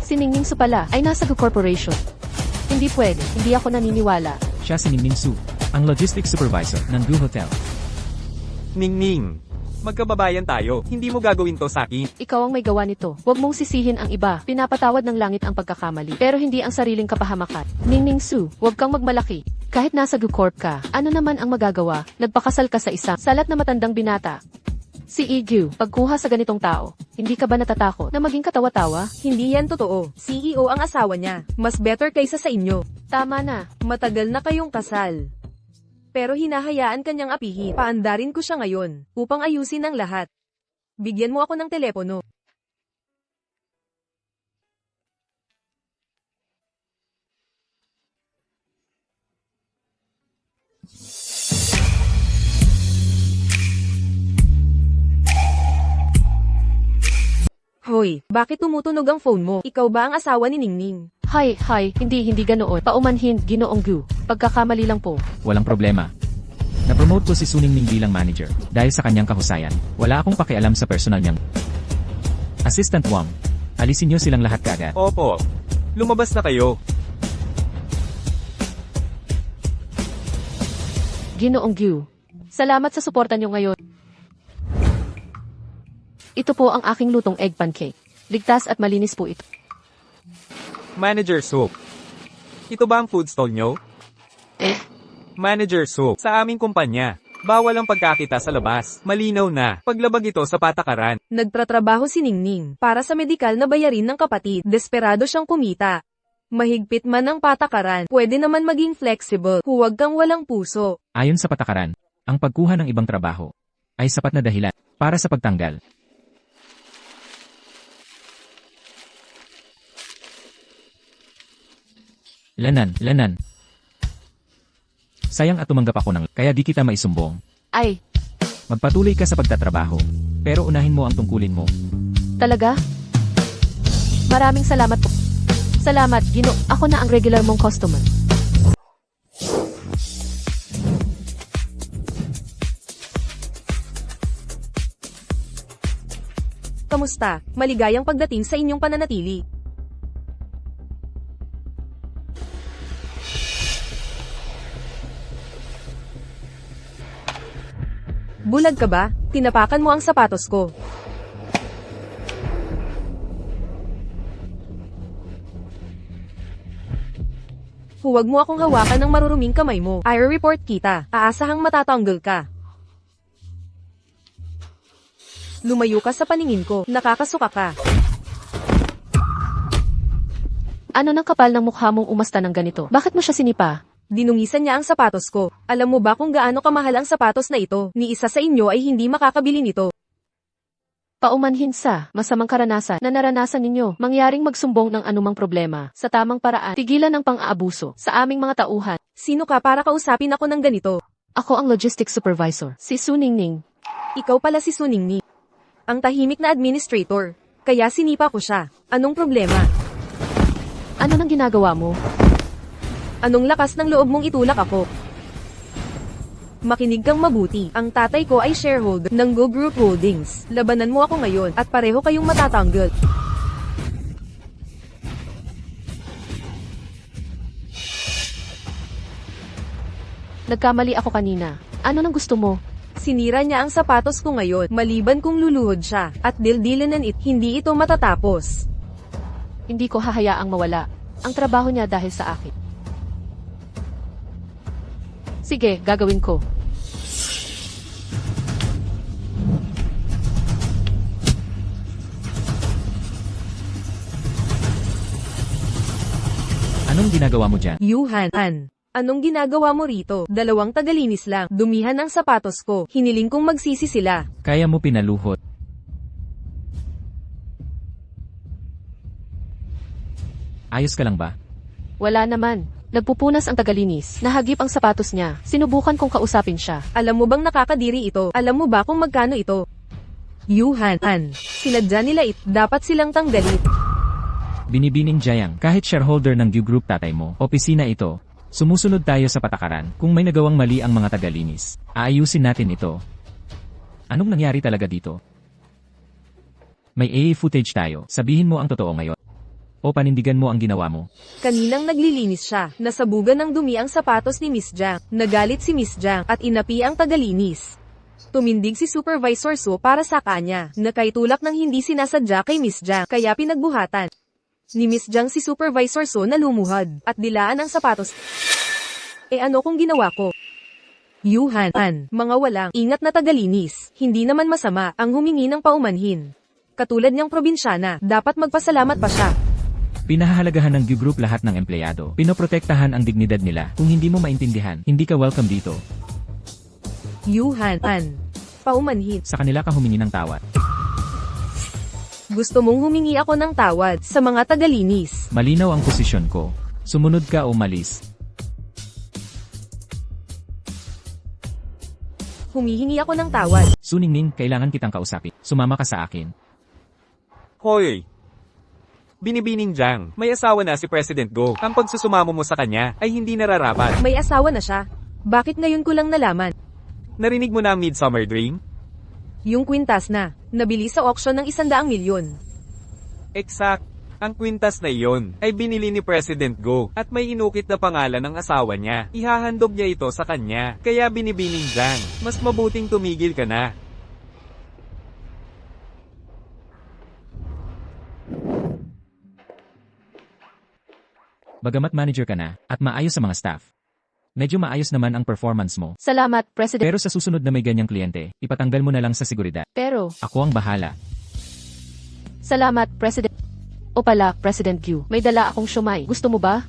Si Ningning Su pala ay nasa Gu Corporation. Hindi pwede, hindi ako naniniwala. Siya si Ningning Su, ang logistics supervisor ng Gu Hotel. Ningning. Magkababayan tayo, hindi mo gagawin to sa akin. Ikaw ang may gawa nito. Huwag mong sisihin ang iba. Pinapatawad ng langit ang pagkakamali, pero hindi ang sariling kapahamakan. Ningning Su, huwag kang magmalaki. Kahit nasa Gu Corp ka, ano naman ang magagawa? Nagpakasal ka sa isang salat na matandang binata. Si Igyu, pagkuha sa ganitong tao, hindi ka ba natatakot na maging katawa-tawa? Hindi yan totoo. CEO ang asawa niya. Mas better kaysa sa inyo. Tama na. Matagal na kayong kasal. Pero hinahayaan kanyang apihin. Paandarin ko siya ngayon, upang ayusin ang lahat. Bigyan mo ako ng telepono. Hoy, bakit tumutunog ang phone mo? Ikaw ba ang asawa ni Ningning? Hi, hindi ganoon. Paumanhin, Ginoong Gu. Pagkakamali lang po. Walang problema. Na-promote ko si Suningning bilang manager dahil sa kanyang kahusayan. Wala akong pakialam sa personal niyang. Assistant Wang, alisin niyo silang lahat kaagad. Opo. Lumabas na kayo. Ginoong Gu. Salamat sa suporta niyo ngayon. Ito po ang aking lutong egg pancake. Ligtas at malinis po ito. Manager Soup. Ito ba ang food stall nyo? Manager Soup. Sa aming kumpanya. Bawal ang pagkakita sa labas. Malinaw na. Paglabag ito sa patakaran. Nagtratrabaho si Ningning para sa medikal na bayarin ng kapatid. Desperado siyang kumita. Mahigpit man ang patakaran, pwede naman maging flexible. Huwag kang walang puso. Ayon sa patakaran, ang pagkuha ng ibang trabaho ay sapat na dahilan para sa pagtanggal. Lanan. Sayang at tumanggap ako ng kaya di kita maisumbong. Ay, Magpatuloy ka sa pagtatrabaho, pero unahin mo ang tungkulin mo. talaga? Maraming salamat po. Salamat, Gino. Ako na ang regular mong customer. Kamusta? Maligayang pagdating sa inyong pananatili. Bulag ka ba? Tinapakan mo ang sapatos ko. Huwag mo akong hawakan ng maruruming kamay mo. I-report kita. Aasahang matatanggal ka. Lumayo ka sa paningin ko. Nakakasuka ka. Ano ng kapal ng mukha mong umasta ng ganito? Bakit mo siya sinipa? Dinungisan niya ang sapatos ko. Alam mo ba kung gaano kamahal ang sapatos na ito? Ni isa sa inyo ay hindi makakabili nito. Paumanhin sa masamang karanasan na naranasan ninyo, mangyaring magsumbong ng anumang problema sa tamang paraan, tigilan ng pang-aabuso sa aming mga tauhan. Sino ka para kausapin ako ng ganito? Ako ang logistics supervisor, si Su Ningning. Ikaw pala si Suningni. Ang tahimik na administrator. Kaya sinipa ko siya. Anong problema? Ano nang ginagawa mo? Anong lakas ng loob mong itulak ako? Makinig kang mabuti. Ang tatay ko ay shareholder ng Go Group Holdings. Labanan mo ako ngayon at pareho kayong matatanggal. Nagkamali ako kanina. Ano nang gusto mo? Sinira niya ang sapatos ko ngayon, maliban kung luluhod siya, at dildilanan hindi ito matatapos. Hindi ko hahayaang mawala ang trabaho niya dahil sa akin. Sige, gagawin ko. Anong ginagawa mo dyan? Yuhan, anong ginagawa mo rito? 2 tagalinis lang, dumihan ang sapatos ko, hiniling kong magsisi sila. Kaya mo pinaluhot. Ayos ka lang ba? Wala naman. Nagpupunas ang tagalinis. Nahagip ang sapatos niya. Sinubukan kong kausapin siya. Alam mo bang nakakadiri ito? Alam mo ba kung magkano ito? Yuhan, sinadya nila dapat silang tanggalin. Binibining Jayang, kahit shareholder ng Gu Group tatay mo, opisina ito. Sumusunod tayo sa patakaran. Kung may nagawang mali ang mga tagalinis, aayusin natin ito. Anong nangyari talaga dito? May AA footage tayo. Sabihin mo ang totoo ngayon. O panindigan mo ang ginawa mo. Kaninang naglilinis siya, nasabugan ng dumi ang sapatos ni Miss Jiang. Nagalit si Miss Jiang at inapi ang tagalinis. Tumindig si Supervisor Su para sa kanya. Nakaitulak ng hindi sinasadya kay Miss Jiang, kaya pinagbuhatan ni Miss Jiang si Supervisor Su na lumuhad at dilaan ang sapatos. Ano kung ginawa ko? Yuhan, mga walang ingat na tagalinis. Hindi naman masama ang humingi ng paumanhin. Katulad niyang probinsyana, dapat magpasalamat pa siya. Pinahahalagahan ng Gu Group lahat ng empleyado. Pinoprotektahan ang dignidad nila. Kung hindi mo maintindihan, hindi ka welcome dito. Yuhan, paumanhin. Sa kanila ka humingi ng tawad. Gusto mong humingi ako ng tawad sa mga tagalinis. Malinaw ang posisyon ko. Sumunod ka o malis. Humihingi ako ng tawad. Suningning, kailangan kitang kausapin. Sumama ka sa akin. Hoy! Binibining Jiang, may asawa na si President Go. Ang pagsusumamo mo sa kanya ay hindi nararapat. May asawa na siya. Bakit ngayon ko lang nalaman? Narinig mo na ang Midsummer Dream? Yung kwintas na, nabili sa auction ng 100 milyon. Exact. Ang kwintas na iyon ay binili ni President Go at may inukit na pangalan ng asawa niya. Ihahandog niya ito sa kanya. Kaya binibining Jiang, mas mabuting tumigil ka na. Bagamat manager ka na, at maayos sa mga staff. Medyo maayos naman ang performance mo. Salamat, President. Pero sa susunod na may ganyang kliyente, ipatanggal mo na lang sa seguridad. Pero, Ako ang bahala. salamat, President. O pala, President Q. May dala akong siomai. Gusto mo ba?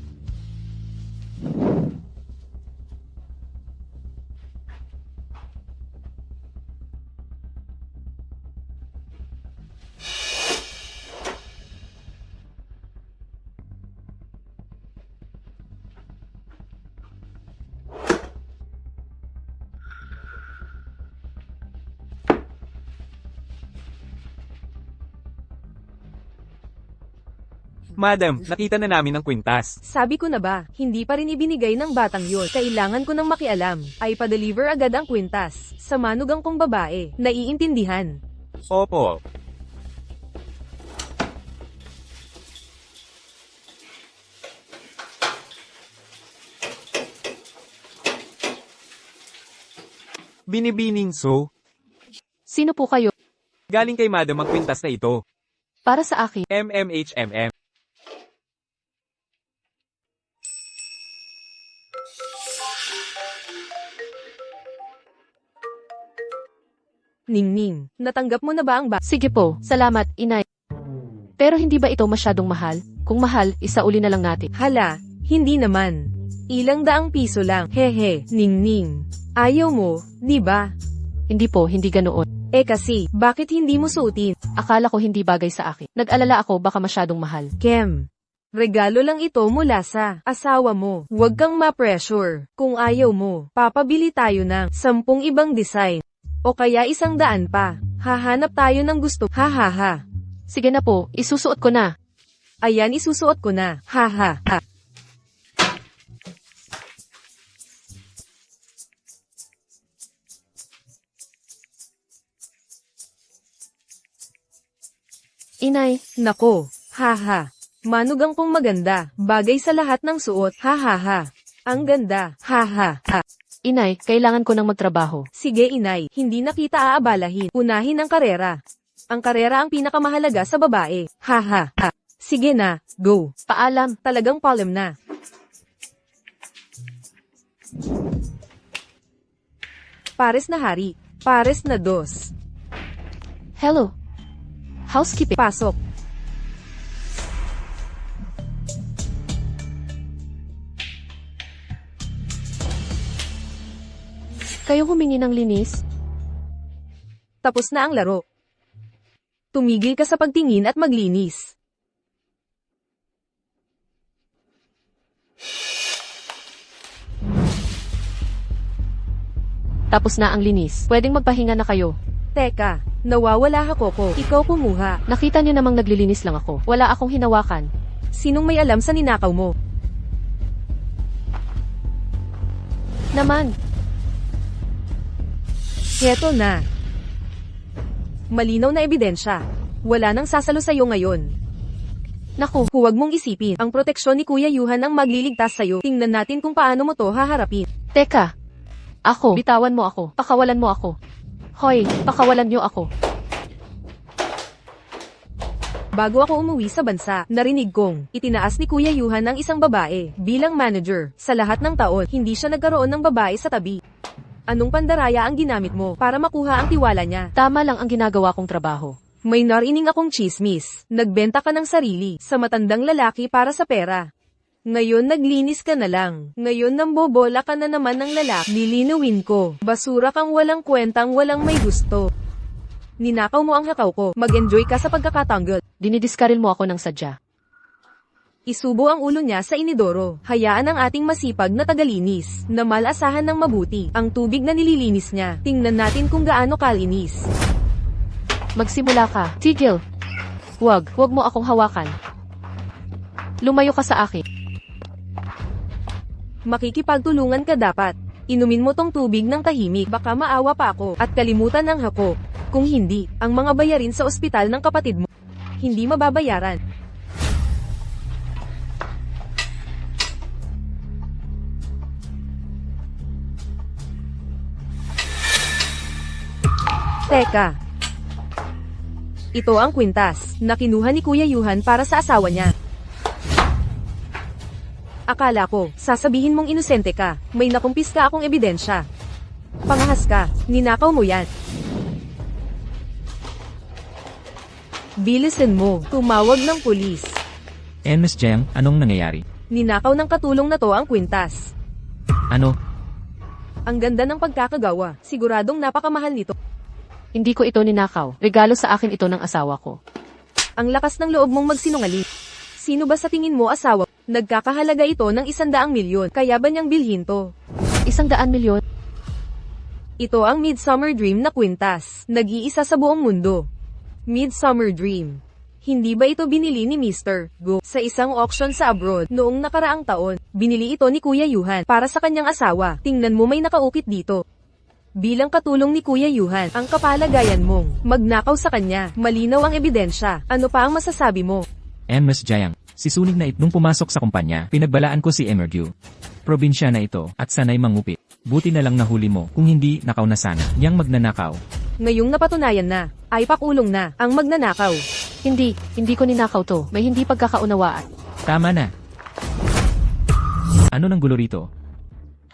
Madam, nakita na namin ang kwintas. Sabi ko na ba, hindi pa rin ibinigay ng batang yun. Kailangan ko nang makialam. Ay pa-deliver agad ang kwintas. Sa manugang kong babae. Naiintindihan. Opo. Binibining Su, Sino po kayo? galing kay Madam ang kwintas na ito. Para sa akin. MMHMM. Ningning, natanggap mo na ba ang Sige po, salamat, inay. Pero hindi ba ito masyadong mahal? Kung mahal, isauli na lang natin. Hala, hindi naman. Ilang daang piso lang. Hehe, Ningning. Ayaw mo, di ba? Hindi po, hindi ganoon. Kasi, bakit hindi mo suotin? Akala ko hindi bagay sa akin. Nag-alala ako baka masyadong mahal. Kem, regalo lang ito mula sa asawa mo. Huwag kang ma-pressure. Kung ayaw mo, papabili tayo ng 10 ibang design. O kaya 100 pa. Hahanap tayo ng gusto. Ha ha ha. Sige na po, isusuot ko na. Ayan, isusuot ko na. Ha ha ha. Inay, Nako, ha ha. Manugang kong maganda. Bagay sa lahat ng suot. Ha ha ha. Ang ganda. Ha ha ha. inay, kailangan ko nang magtrabaho. Sige inay, hindi na kita aabalahin. Unahin ang karera. Ang karera ang pinakamahalaga sa babae. Ha ha ha. Sige na, go. Paalam. Talagang palem na. Pares na hari. Pares na dos. Hello. Housekeeping. Pasok. Kayo humingi ng linis? Tapos na ang laro. Tumigil ka sa pagtingin at maglinis. Tapos na ang linis. Pwedeng magpahinga na kayo. Teka, nawawala ako ko. Ikaw kumuha. Nakita niyo namang naglilinis lang ako. Wala akong hinawakan. Sinong may alam sa ninakaw mo? Naman. Heto na. Malinaw na ebidensya. Wala nang sasalo sa'yo ngayon. Naku, Huwag mong isipin, ang proteksyon ni Kuya Yuhan ang magliligtas sa'yo. Tingnan natin kung paano mo to haharapin. teka. Ako, bitawan mo ako. Pakawalan mo ako. Hoy, pakawalan niyo ako. Bago ako umuwi sa bansa, narinig kong itinaas ni Kuya Yuhan ang isang babae bilang manager. Sa lahat ng taon, hindi siya nagkaroon ng babae sa tabi. Anong pandaraya ang ginamit mo para makuha ang tiwala niya? Tama lang ang ginagawa kong trabaho. May narinig akong chismis. Nagbenta ka ng sarili sa matandang lalaki para sa pera. Ngayon naglinis ka na lang. Ngayon nambobola ka na naman ng lalaki. Lilinawin ko. Basura kang walang kwentang walang may gusto. Ninakaw mo ang hakaw ko. Mag-enjoy ka sa pagkakatanggol. Dinidiskaril mo ako ng sadya. Isubo ang ulo niya sa inidoro. Hayaan ang ating masipag na tagalinis, na malasahan ng mabuti, ang tubig na nililinis niya. Tingnan natin kung gaano kalinis. Magsimula ka. Tigil. Huwag mo akong hawakan. Lumayo ka sa akin. Makikipagtulungan ka dapat. Inumin mo tong tubig ng tahimik, baka maawa pa ako, at kalimutan ang hako. Kung hindi, ang mga bayarin sa ospital ng kapatid mo, hindi mababayaran. Teka. Ito ang kwintas na kinuha ni Kuya Yuhan para sa asawa niya. Akala ko, sasabihin mong inosente ka, may nakumpiska akong ebidensya. Pangahas ka, ninakaw mo yan. Bilisan mo, tumawag ng pulis. Miss Jiang, anong nangyayari? Ninakaw ng katulong na to ang kwintas. Ano? Ang ganda ng pagkakagawa, siguradong napakamahal nito. Hindi ko ito ninakaw. Regalo sa akin ito ng asawa ko. Ang lakas ng loob mong magsinungaling. Sino ba sa tingin mo asawa? Nagkakahalaga ito ng 100 milyon, kaya ba niyang bilhin to? 100 milyon? Ito ang Midsummer Dream na kwintas, nag-iisa sa buong mundo. Midsummer Dream. Hindi ba ito binili ni Mr. Go sa isang auction sa abroad noong nakaraang taon? Binili ito ni Kuya Yuhan para sa kanyang asawa. Tingnan mo may nakaukit dito. Bilang katulong ni Kuya Yuhan, ang kapalagayan mong magnakaw sa kanya. Malinaw ang ebidensya. Ano pa ang masasabi mo? Miss Jiang, si Sunig na nung pumasok sa kumpanya, pinagbalaan ko si Emerdew. Probinsya na ito, at sanay mangupit. Buti na lang nahuli mo, kung hindi, nakaw na sana, yang magnanakaw. Ngayong napatunayan na, ay pakulong na, ang magnanakaw. Hindi ko ninakaw to. May hindi pagkakaunawaan. Tama na. Ano nang gulo rito?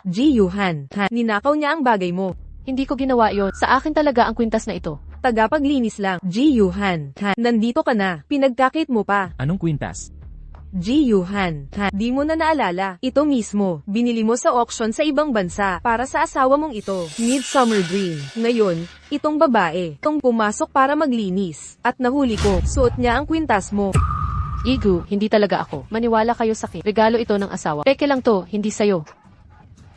Ji Yuhan, ninakaw niya ang bagay mo. Hindi ko ginawa yon. Sa akin talaga ang kwintas na ito. Tagapaglinis lang. Ji Yuhan, nandito ka na. Pinagkakit mo pa. Anong kwintas? Ji Yuhan, di mo na naalala. Ito mismo, binili mo sa auction sa ibang bansa para sa asawa mong ito. Midsummer Dream. Ngayon, itong babae, itong pumasok para maglinis. At nahuli ko, suot niya ang kwintas mo. Igu, hindi talaga ako. Maniwala kayo sa akin. Regalo ito ng asawa. Peke lang to, hindi sayo.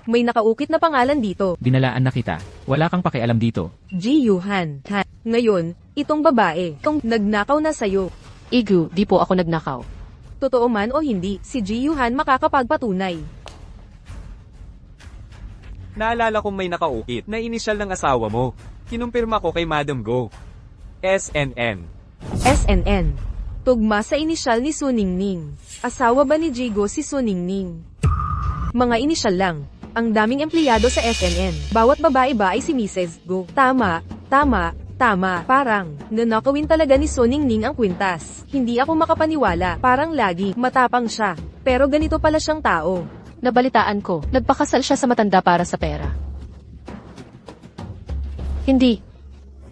May nakaukit na pangalan dito. Binalaan na kita. Wala kang pakialam dito. Ji Yuhan, ngayon, itong babae, itong nagnakaw na sayo. Igu, di po ako nagnakaw. Totoo man o hindi, si Ji Yuhan makakapagpatunay. Naalala kong may nakaukit na inisyal ng asawa mo. Kinumpirma ko kay Madam Go. SNN. SNN. Tugma sa inisyal ni Suningning. Asawa ba ni Jigo si Suningning? Mga inisyal lang. Ang daming empleyado sa SNN. Bawat babae ba ay si Mrs. Go? Tama. Parang, nanakawin talaga ni Suningning ang kwintas. Hindi ako makapaniwala. Parang lagi, matapang siya. Pero ganito pala siyang tao. Nabalitaan ko, nagpakasal siya sa matanda para sa pera. Hindi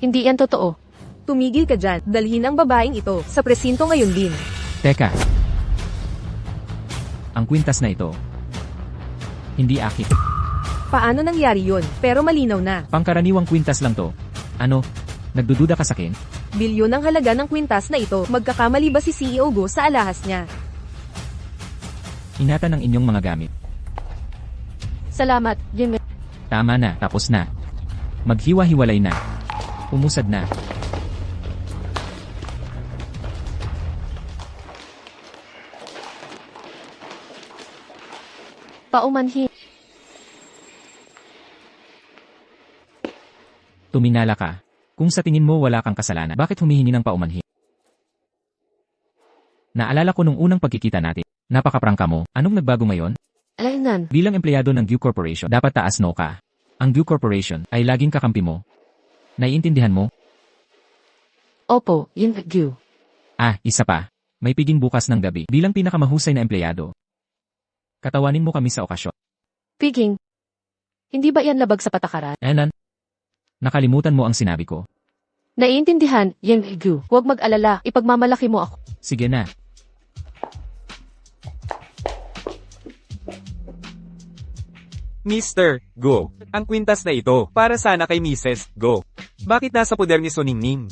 yan totoo. Tumigil ka dyan. Dalhin ang babaeng ito sa presinto ngayon din. Teka. Ang kwintas na ito. Hindi akin. Paano nangyari yon? Pero malinaw na. Pangkaraniwang kwintas lang to. Ano? Nagdududa ka sa akin? Bilyon ang halaga ng kwintas na ito. Magkakamali ba si CEO Go sa alahas niya? Ingatan ang inyong mga gamit. Salamat, Jim. Tama na, tapos na. Maghiwa-hiwalay na. Umusad na. Paumanhin. Tuminala ka. Kung sa tingin mo wala kang kasalanan, bakit humihingi ng paumanhin? Naalala ko nung unang pagkikita natin. Napakaprangka mo. Anong nagbago ngayon? Alainan. Bilang empleyado ng Gu Corporation, dapat taas no ka. Ang Gu Corporation ay laging kakampi mo. Naiintindihan mo? Opo, yun Gu. Isa pa. May piging bukas ng gabi. Bilang pinakamahusay na empleyado. Katawanin mo kami sa okasyon. Piging. Hindi ba yan labag sa patakaran? Anan? Nakalimutan mo ang sinabi ko. Naiintindihan, Yen Gu. Huwag mag-alala, ipagmamalaki mo ako. Sige na. Mr. Go. Ang kwintas na ito, para sana kay Mrs. Go. Bakit nasa poder ni Suningning?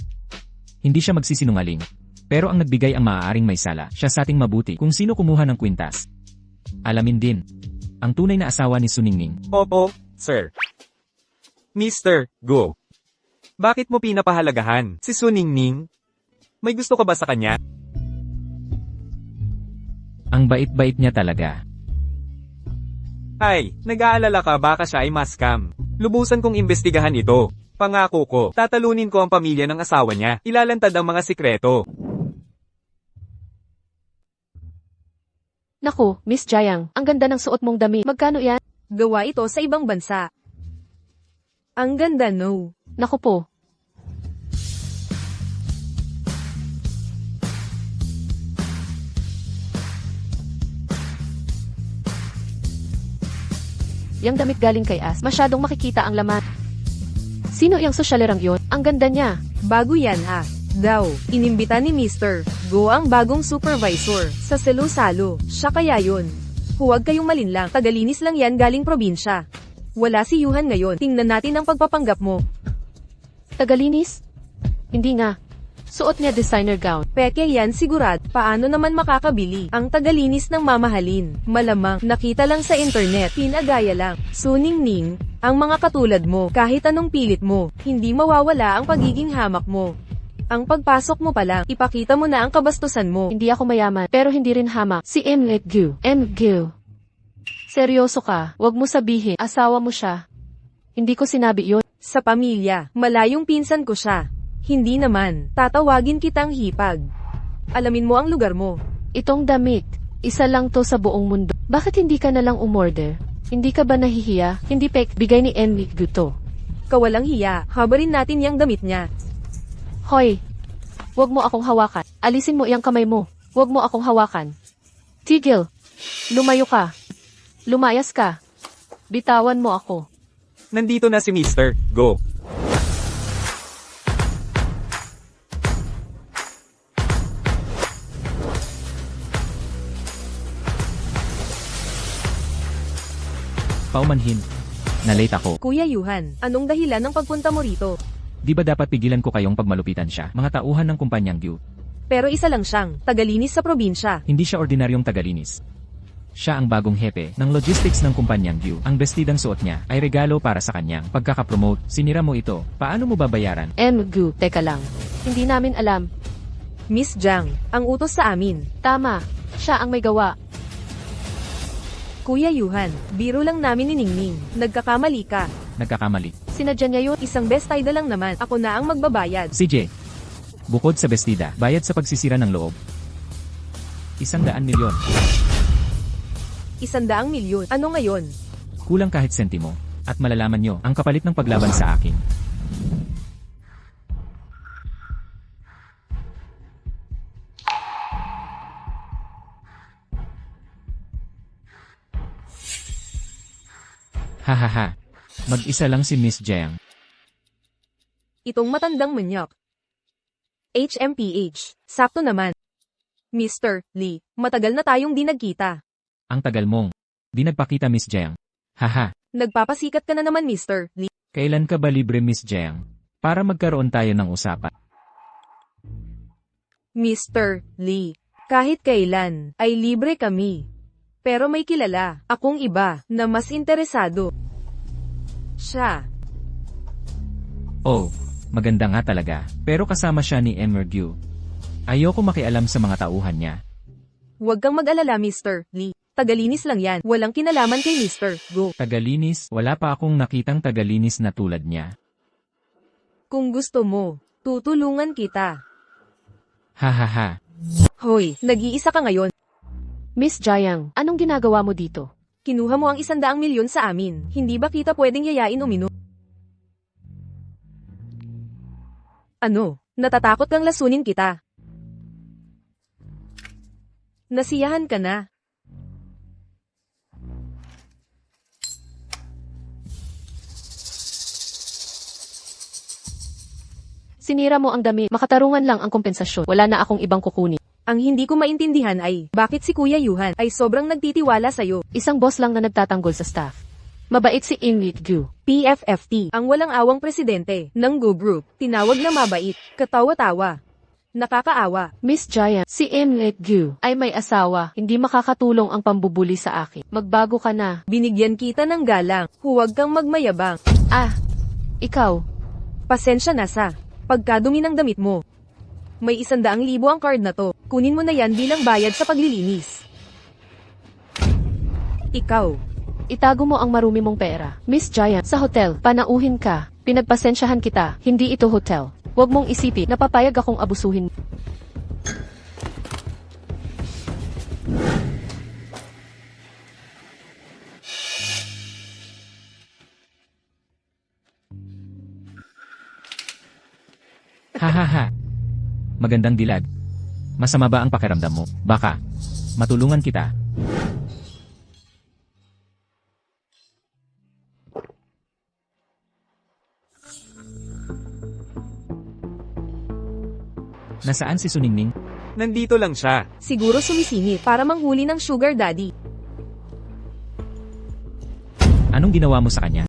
Hindi siya magsisinungaling. Pero ang nagbigay ang maaaring may sala, siya sa ating mabuti kung sino kumuha ng kwintas. Alamin din. Ang tunay na asawa ni Suningning. Opo, sir. Mr. Go. Bakit mo pinapahalagahan si Suningning? May gusto ka ba sa kanya? Ang bait-bait niya talaga. Ay, nag-aalala ka baka siya ay maskam. Lubusan kong imbestigahan ito. Pangako ko, tatalunin ko ang pamilya ng asawa niya. Ilalantad ang mga sikreto. Naku, Miss Jayang, ang ganda ng suot mong damit. Magkano yan? Gawa ito sa ibang bansa. Ang ganda no. Naku po. Yang damit galing kay As, masyadong makikita ang laman. Sino yung sosyalerang yon? Ang ganda niya. Bago yan ha. Daw, inimbita ni Mr. Go ang bagong supervisor sa salo-salo. Siya kaya yun. Huwag kayong malinlang, tagalinis lang yan galing probinsya. Wala si Yuhan ngayon, tingnan natin ang pagpapanggap mo. Tagalinis? Hindi nga. Suot niya designer gown. Peke yan sigurad, paano naman makakabili ang tagalinis ng mamahalin? Malamang, nakita lang sa internet, pinagaya lang. Suningning, ang mga katulad mo, kahit anong pilit mo, hindi mawawala ang pagiging hamak mo. Ang pagpasok mo pa lang, ipakita mo na ang kabastusan mo. Hindi ako mayaman, pero hindi rin hamak. Si Gu. Gu. Seryoso ka, wag mo sabihin, asawa mo siya. Hindi ko sinabi yun. Sa pamilya, malayong pinsan ko siya. Hindi naman, tatawagin kitang hipag. Alamin mo ang lugar mo. Itong damit, isa lang to sa buong mundo. Bakit hindi ka na lang umorder? Hindi ka ba nahihiya? Hindi pek, bigay ni Gu to. Kawalang hiya, habarin natin yang damit niya. Hoy, wag mo akong hawakan. Alisin mo iyang kamay mo. Wag mo akong hawakan. Tigil. Lumayo ka. Lumayas ka. Bitawan mo ako. Nandito na si Mr. Go. Paumanhin. Na-late ako. Kuya Yuhan, anong dahilan ng pagpunta mo rito? Di ba dapat pigilan ko kayong pagmalupitan siya? Mga tauhan ng kumpanyang Gyu. Pero isa lang siyang, tagalinis sa probinsya. Hindi siya ordinaryong tagalinis. Siya ang bagong hepe ng logistics ng kumpanyang Gyu. Ang bestidang suot niya ay regalo para sa kanyang pagkakapromote. Sinira mo ito. Paano mo babayaran? Gu, teka lang. Hindi namin alam. Miss Jiang, ang utos sa amin. Tama. Siya ang may gawa. Kuya Yuhan, biro lang namin ni Ningning. Nagkakamali ka. Nagkakamali. Sinadya niya yun. Isang bestida lang naman. Ako na ang magbabayad. CJ. Bukod sa bestida, bayad sa pagsisira ng loob. 100 milyon. 100 milyon. Ano ngayon? Kulang kahit sentimo. At malalaman nyo ang kapalit ng paglaban sa akin. Hahaha. Mag-isa lang si Miss Jiang. Itong matandang manyak. HMPH. Sakto naman. Mr. Lee, matagal na tayong di nagkita. Ang tagal mong. Di nagpakita Miss Jiang. Haha. Nagpapasikat ka na naman Mr. Lee. Kailan ka ba libre Miss Jiang? Para magkaroon tayo ng usapan. Mr. Lee, kahit kailan ay libre kami. Pero may kilala akong iba na mas interesado. Siya. Oh, maganda nga talaga. Pero kasama siya ni Emergue. Ayoko makialam sa mga tauhan niya. Huwag kang mag-alala Mr. Lee. Tagalinis lang yan. Walang kinalaman kay Mr. Go. Tagalinis, wala pa akong nakitang tagalinis na tulad niya. Kung gusto mo, tutulungan kita. Hahaha. Hoy, nag-iisa ka ngayon. Miss Jiang, anong ginagawa mo dito? Kinuha mo ang 100 milyon sa amin. Hindi ba kita pwedeng yayain uminom? Ano? Natatakot kang lasunin kita? Nasiyahan ka na. Sinira mo ang damit. Makatarungan lang ang kompensasyon. Wala na akong ibang kukunin. Ang hindi ko maintindihan ay, bakit si Kuya Yuhan ay sobrang nagtitiwala sa'yo? Isang boss lang na nagtatanggol sa staff. Mabait si Ingrid Gu. PFFT, ang walang-awang presidente ng Go Group, tinawag na mabait, katawa-tawa. Nakakaawa. Miss Jiang, si Ingrid Gu ay may asawa. Hindi makakatulong ang pambubuli sa akin. Magbago ka na. Binigyan kita ng galang, huwag kang magmayabang. Ah, ikaw. Pasensya na sa pagkadumi ng damit mo. May 100,000 ang card na to. Kunin mo na yan bilang bayad sa paglilinis. Ikaw. Itago mo ang marumi mong pera. Miss Jiang, sa hotel, panauhin ka. Pinagpasensyahan kita. Hindi ito hotel. Huwag mong isipin na papayag akong abusuhin. Hahaha. Magandang dilag. Masama ba ang pakiramdam mo? Baka. Matulungan kita. Nasaan si Suningning? Nandito lang siya. Siguro sumisingit para manghuli ng sugar daddy. Anong ginawa mo sa kanya?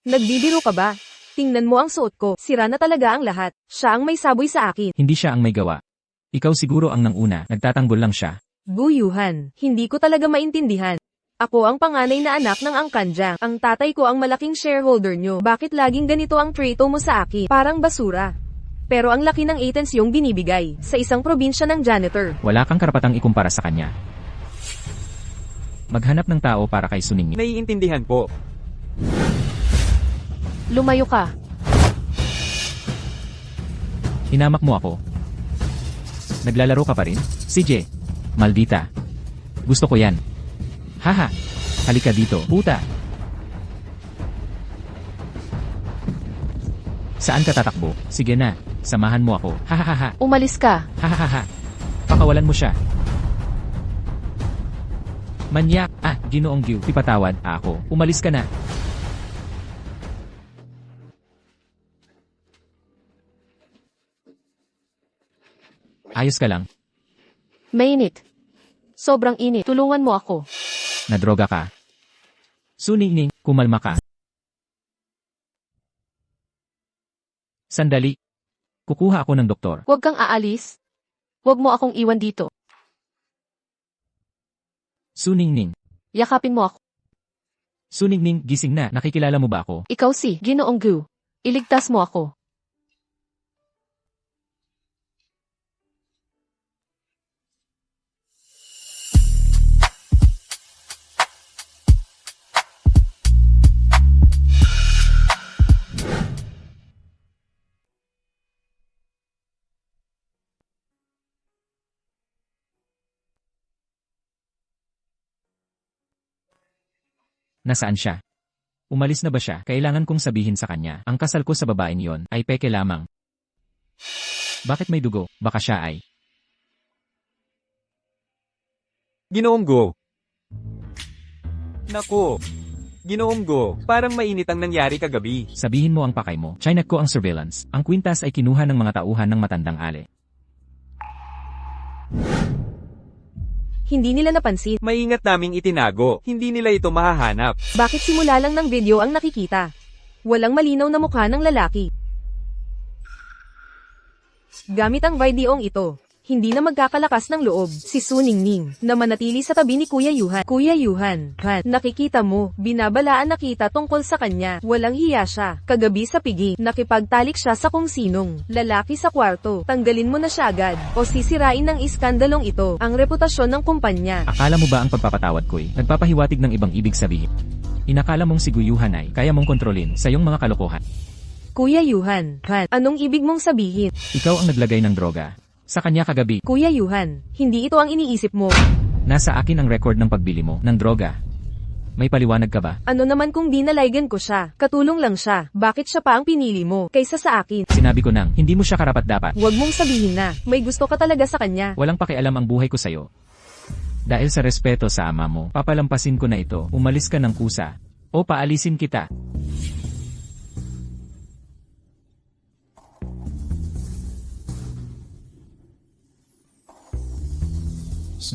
Nagbibiro ka ba? Tingnan mo ang suot ko. Sira na talaga ang lahat. Siya ang may saboy sa akin. Hindi siya ang may gawa. Ikaw siguro ang nanguna, nagtatanggol lang siya. Guyuhan, hindi ko talaga maintindihan. Ako ang panganay na anak ng Angkanjang. Ang tatay ko ang malaking shareholder nyo. Bakit laging ganito ang trato mo sa akin? Parang basura. Pero ang laki ng atensyong binibigay sa isang probinsya ng janitor. Wala kang karapatang ikumpara sa kanya. Maghanap ng tao para kay Suningning. Naiintindihan po. Lumayo ka. Hinamak mo ako. Naglalaro ka pa rin? CJ. Maldita. Gusto ko yan. Haha. Halika dito, puta. Saan ka tatakbo? Sige na. Samahan mo ako. Hahaha. Umalis ka. Hahaha. Pakawalan mo siya. Manyak! Ginoong Gyu, ipatawad, ako. Umalis ka na. Ayos ka lang. Mainit. Sobrang init. Tulungan mo ako. Nadroga ka. Suningning, kumalma ka. Sandali. Kukuha ako ng doktor. Huwag kang aalis. Huwag mo akong iwan dito. Suningning. Yakapin mo ako. Suningning, gising na. Nakikilala mo ba ako? Ikaw si Ginoong Gu. Iligtas mo ako. Nasaan siya? Umalis na ba siya? Kailangan kong sabihin sa kanya, ang kasal ko sa babaeng yon ay peke lamang. Bakit may dugo? Baka siya ay... Ginoong Go. Naku. Ginoong Go, parang mainit ang nangyari kagabi. Sabihin mo ang pakay mo. Chinak ko ang surveillance. Ang kwintas ay kinuha ng mga tauhan ng matandang ale. Hindi nila napansin. Maingat naming itinago, hindi nila ito mahahanap. Bakit simula lang ng video ang nakikita? Walang malinaw na mukha ng lalaki. Gamit ang videong ito, hindi na magkakalakas ng loob si Su Ningning na manatili sa tabi ni Kuya Yuhan. Kuya Yuhan, nakikita mo, binabalaan na kita tungkol sa kanya. Walang hiya siya. Kagabi sa pigi, nakipagtalik siya sa kung sinong lalaki sa kwarto. Tanggalin mo na siya agad o sisirain ng iskandalong ito ang reputasyon ng kumpanya. Akala mo ba ang pagpapatawad ko'y nagpapahiwatig ng ibang ibig sabihin? Inakala mong si Guyuhan ay kaya mong kontrolin sa iyong mga kalokohan. Kuya Yuhan, anong ibig mong sabihin? Ikaw ang naglagay ng droga sa kanya kagabi. Kuya Yuhan, hindi ito ang iniisip mo. Nasa akin ang record ng pagbili mo ng droga. May paliwanag ka ba? Ano naman kung dinalaygan ko siya? Katulong lang siya. Bakit siya pa ang pinili mo kaysa sa akin? Sinabi ko nang, hindi mo siya karapat-dapat. Huwag mong sabihin na, may gusto ka talaga sa kanya. Walang pakialam ang buhay ko sa'yo. Dahil sa respeto sa ama mo, papalampasin ko na ito. Umalis ka ng kusa. O paalisin kita.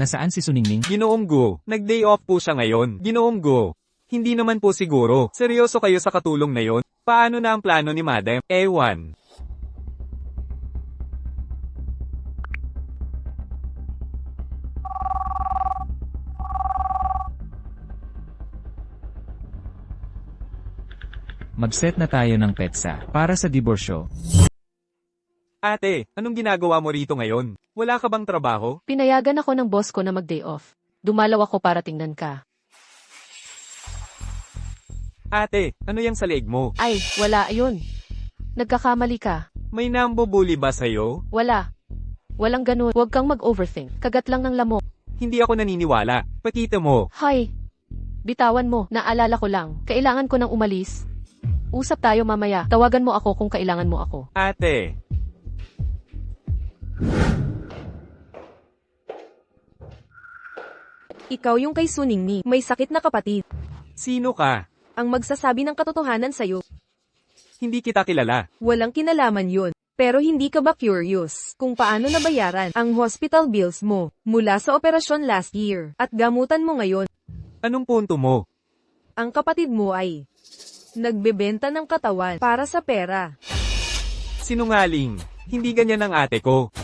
Nasaan si Suningning? Ginoong Go, nag-day off po siya ngayon. Ginoong Go, hindi naman po siguro. Seryoso kayo sa katulong na yon? Paano na ang plano ni Madam? Ewan. Mag-set na tayo ng petsa para sa diborsyo. Ate, anong ginagawa mo rito ngayon? Wala ka bang trabaho? Pinayagan ako ng boss ko na mag-day off. Dumalaw ako para tingnan ka. Ate, ano yang sa leeg mo? Ay, wala yun. Nagkakamali ka. May nambubuli ba sa'yo? Wala. Walang ganun. Huwag kang mag-overthink. Kagat lang ng lamok. Hindi ako naniniwala. Pakita mo. Hay! Bitawan mo. Naalala ko lang. Kailangan ko nang umalis. Usap tayo mamaya. Tawagan mo ako kung kailangan mo ako. Ate. Ikaw yung kay Su Ningning, may sakit na kapatid. Sino ka? Ang magsasabi ng katotohanan sa'yo. Hindi kita kilala. Walang kinalaman yun. Pero hindi ka ba curious kung paano nabayaran ang hospital bills mo mula sa operasyon last year at gamutan mo ngayon? Anong punto mo? Ang kapatid mo ay nagbebenta ng katawan para sa pera. Sinungaling. Hindi ganyan ang ate ko.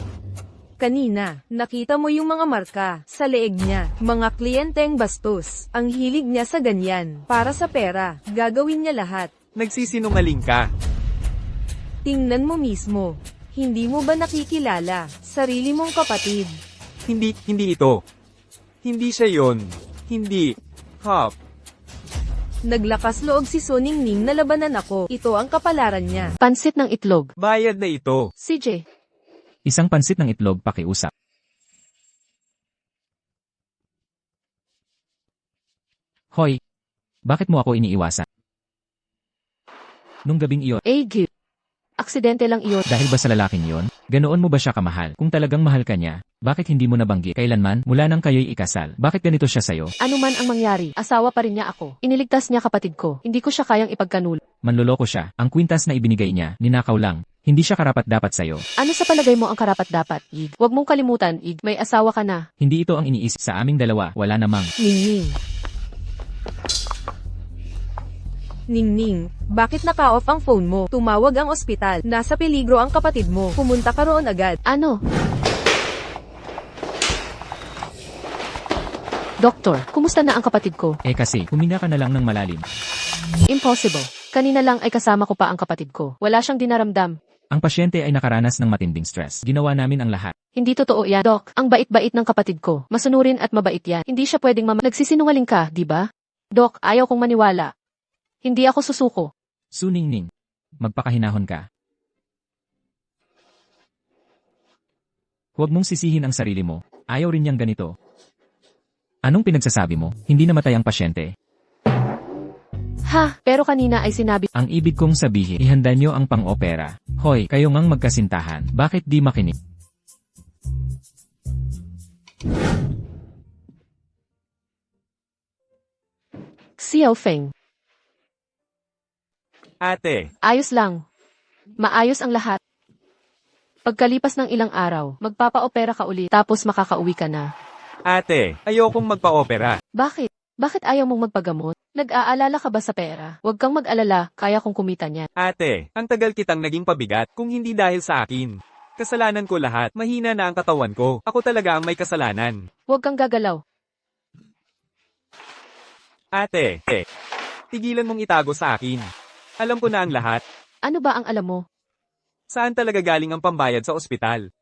Kanina, nakita mo yung mga marka sa leeg niya. Mga kliyenteng bastos. Ang hilig niya sa ganyan. Para sa pera, gagawin niya lahat. Nagsisinungaling ka. Tingnan mo mismo. Hindi mo ba nakikilala sarili mong kapatid? Hindi ito. Hindi siya yon. Hindi. Hop. Naglakas loob si Su Ningning na labanan ako. Ito ang kapalaran niya. Pansit ng itlog. Bayad na ito. CJ. Isang pansit ng itlog pakiusap. Hoy! Bakit mo ako iniiwasan? Nung gabing iyon, Gu. Aksidente lang iyon. dahil ba sa lalaking iyon? Ganoon mo ba siya kamahal? Kung talagang mahal ka niya, bakit hindi mo nabanggit kailanman mula nang kayo'y ikasal? Bakit ganito siya sa'yo? Ano man ang mangyari, asawa pa rin niya ako. Iniligtas niya kapatid ko. Hindi ko siya kayang ipagkanul. Manloloko siya. Ang kwintas na ibinigay niya, ninakaw lang. Hindi siya karapat-dapat sa'yo. Ano sa palagay mo ang karapat-dapat, Ig? Huwag mong kalimutan, Ig, may asawa ka na. Hindi ito ang iniisip sa aming dalawa. Wala namang. Ningning. Ningning, bakit naka-off ang phone mo? Tumawag ang ospital. Nasa peligro ang kapatid mo. Pumunta ka roon agad. Ano? Doktor, kumusta na ang kapatid ko? Kasi, huminga ka na lang ng malalim. Impossible. Kanina lang ay kasama ko pa ang kapatid ko. Wala siyang dinaramdam. Ang pasyente ay nakaranas ng matinding stress. Ginawa namin ang lahat. Hindi totoo yan, Doc. Ang bait-bait ng kapatid ko. Masunurin at mabait yan. Hindi siya pwedeng Nagsisinungaling ka, di ba? Doc, ayaw kong maniwala. Hindi ako susuko. Suningning. Magpakahinahon ka. Huwag mong sisihin ang sarili mo. Ayaw rin niyang ganito. Anong pinagsasabi mo? Hindi namatay ang pasyente. Ha, pero kanina ay sinabi, Ang ibig kong sabihin, ihanda niyo ang pang-opera. Hoy, kayo ngang magkasintahan. Bakit di makinig? Xiao Feng. Ate, Ayos lang. Maayos ang lahat. Pagkalipas ng ilang araw, magpapa-opera ka ulit tapos makakauwi ka na. ate, ayokong magpa-opera. Bakit? Bakit ayaw mong magpagamot? Nag-aalala ka ba sa pera? Huwag kang mag-alala, kaya kong kumita niyan. Ate, ang tagal kitang naging pabigat kung hindi dahil sa akin. Kasalanan ko lahat, mahina na ang katawan ko. Ako talaga ang may kasalanan. Huwag kang gagalaw. Ate, tigilan mong itago sa akin. Alam ko na ang lahat. Ano ba ang alam mo? Saan talaga galing ang pambayad sa ospital?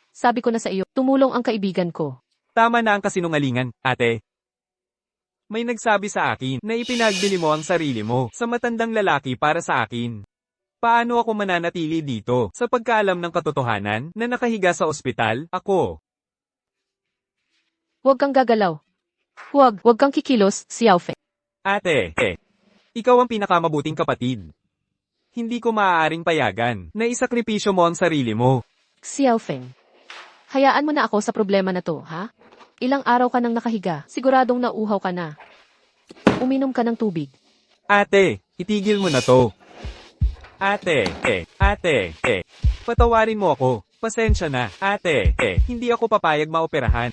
Sabi ko na sa iyo, tumulong ang kaibigan ko. Tama na ang kasinungalingan, ate. May nagsabi sa akin na ipinagbili mo ang sarili mo sa matandang lalaki para sa akin. Paano ako mananatili dito sa pagkaalam ng katotohanan na nakahiga sa ospital, ako? Huwag kang gagalaw. Huwag kang kikilos, Xiao Feng. Ate, ikaw ang pinakamabuting kapatid. Hindi ko maaaring payagan na isakripisyo mo ang sarili mo. Xiao Feng. Hayaan mo na ako sa problema na to, ha? Ilang araw ka nang nakahiga, siguradong nauuhaw ka na. Uminom ka ng tubig. Ate, itigil mo na to. Ate, patawarin mo ako. Pasensya na, ate, hindi ako papayag maoperahan.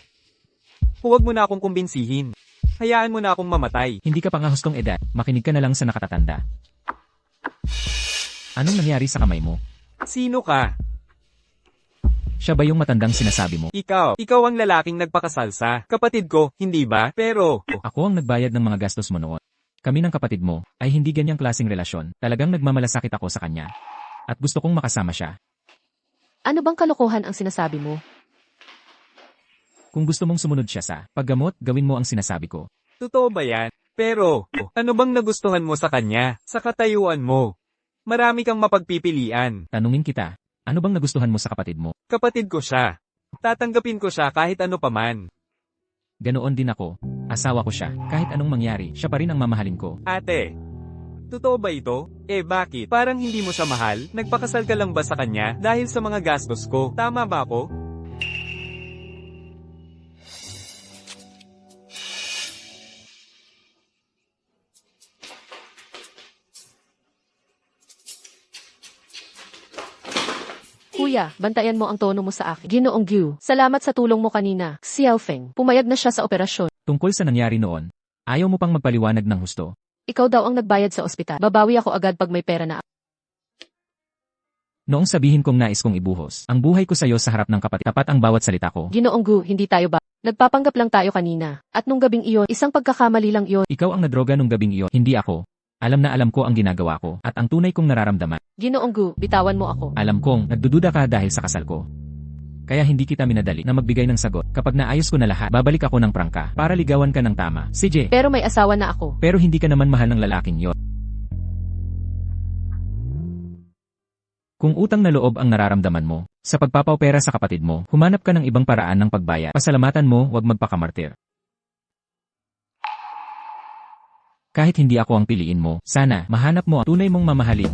Huwag mo na akong kumbinsihin. Hayaan mo na akong mamatay. Hindi ka pa nga hustong edad. Makinig ka na lang sa nakatatanda. Anong nangyari sa kamay mo? Sino ka? Siya ba yung matandang sinasabi mo? Ikaw ang lalaking nagpakasalsa. Kapatid ko, hindi ba? Pero, Ako ang nagbayad ng mga gastos mo noon. Kami ng kapatid mo ay hindi ganyang klaseng relasyon. Talagang nagmamalasakit ako sa kanya. At gusto kong makasama siya. Ano bang kalokohan ang sinasabi mo? Kung gusto mong sumunod siya sa paggamot, gawin mo ang sinasabi ko. totoo ba yan? Pero, ano bang nagustuhan mo sa kanya? Sa katayuan mo? Marami kang mapagpipilian. Tanungin kita, ano bang nagustuhan mo sa kapatid mo? Kapatid ko siya. Tatanggapin ko siya kahit ano paman. Ganoon din ako. Asawa ko siya. Kahit anong mangyari, siya pa rin ang mamahalin ko. Ate, totoo ba ito? Bakit? Parang hindi mo siya mahal? Nagpakasal ka lang ba sa kanya dahil sa mga gastos ko? Tama ba ako? Kuya, bantayan mo ang tono mo sa akin. Ginoong Gyu, salamat sa tulong mo kanina. Xiao Feng, pumayag na siya sa operasyon. Tungkol sa nangyari noon, ayaw mo pang magpaliwanag ng husto. Ikaw daw ang nagbayad sa ospital. Babawi ako agad pag may pera na. Noong sabihin kong nais kong ibuhos, ang buhay ko sa'yo sa harap ng kapatid, tapat ang bawat salita ko. Ginoong Gu, hindi tayo ba? Nagpapanggap lang tayo kanina. At nung gabing iyon, isang pagkakamali lang iyon. Ikaw ang nadroga nung gabing iyon, hindi ako. Alam na alam ko ang ginagawa ko, at ang tunay kong nararamdaman. Ginoong Gu, bitawan mo ako. Alam kong, nagdududa ka dahil sa kasal ko. Kaya hindi kita minadali na magbigay ng sagot. Kapag naayos ko na lahat, babalik ako ng prangka para ligawan ka ng tama. CJ, Pero may asawa na ako. pero hindi ka naman mahal ng lalaking yon. Kung utang na loob ang nararamdaman mo, sa pagpapaopera sa kapatid mo, humanap ka ng ibang paraan ng pagbayad. Pasalamatan mo, wag magpakamartir. Kahit hindi ako ang piliin mo, sana mahanap mo ang tunay mong mamahalin.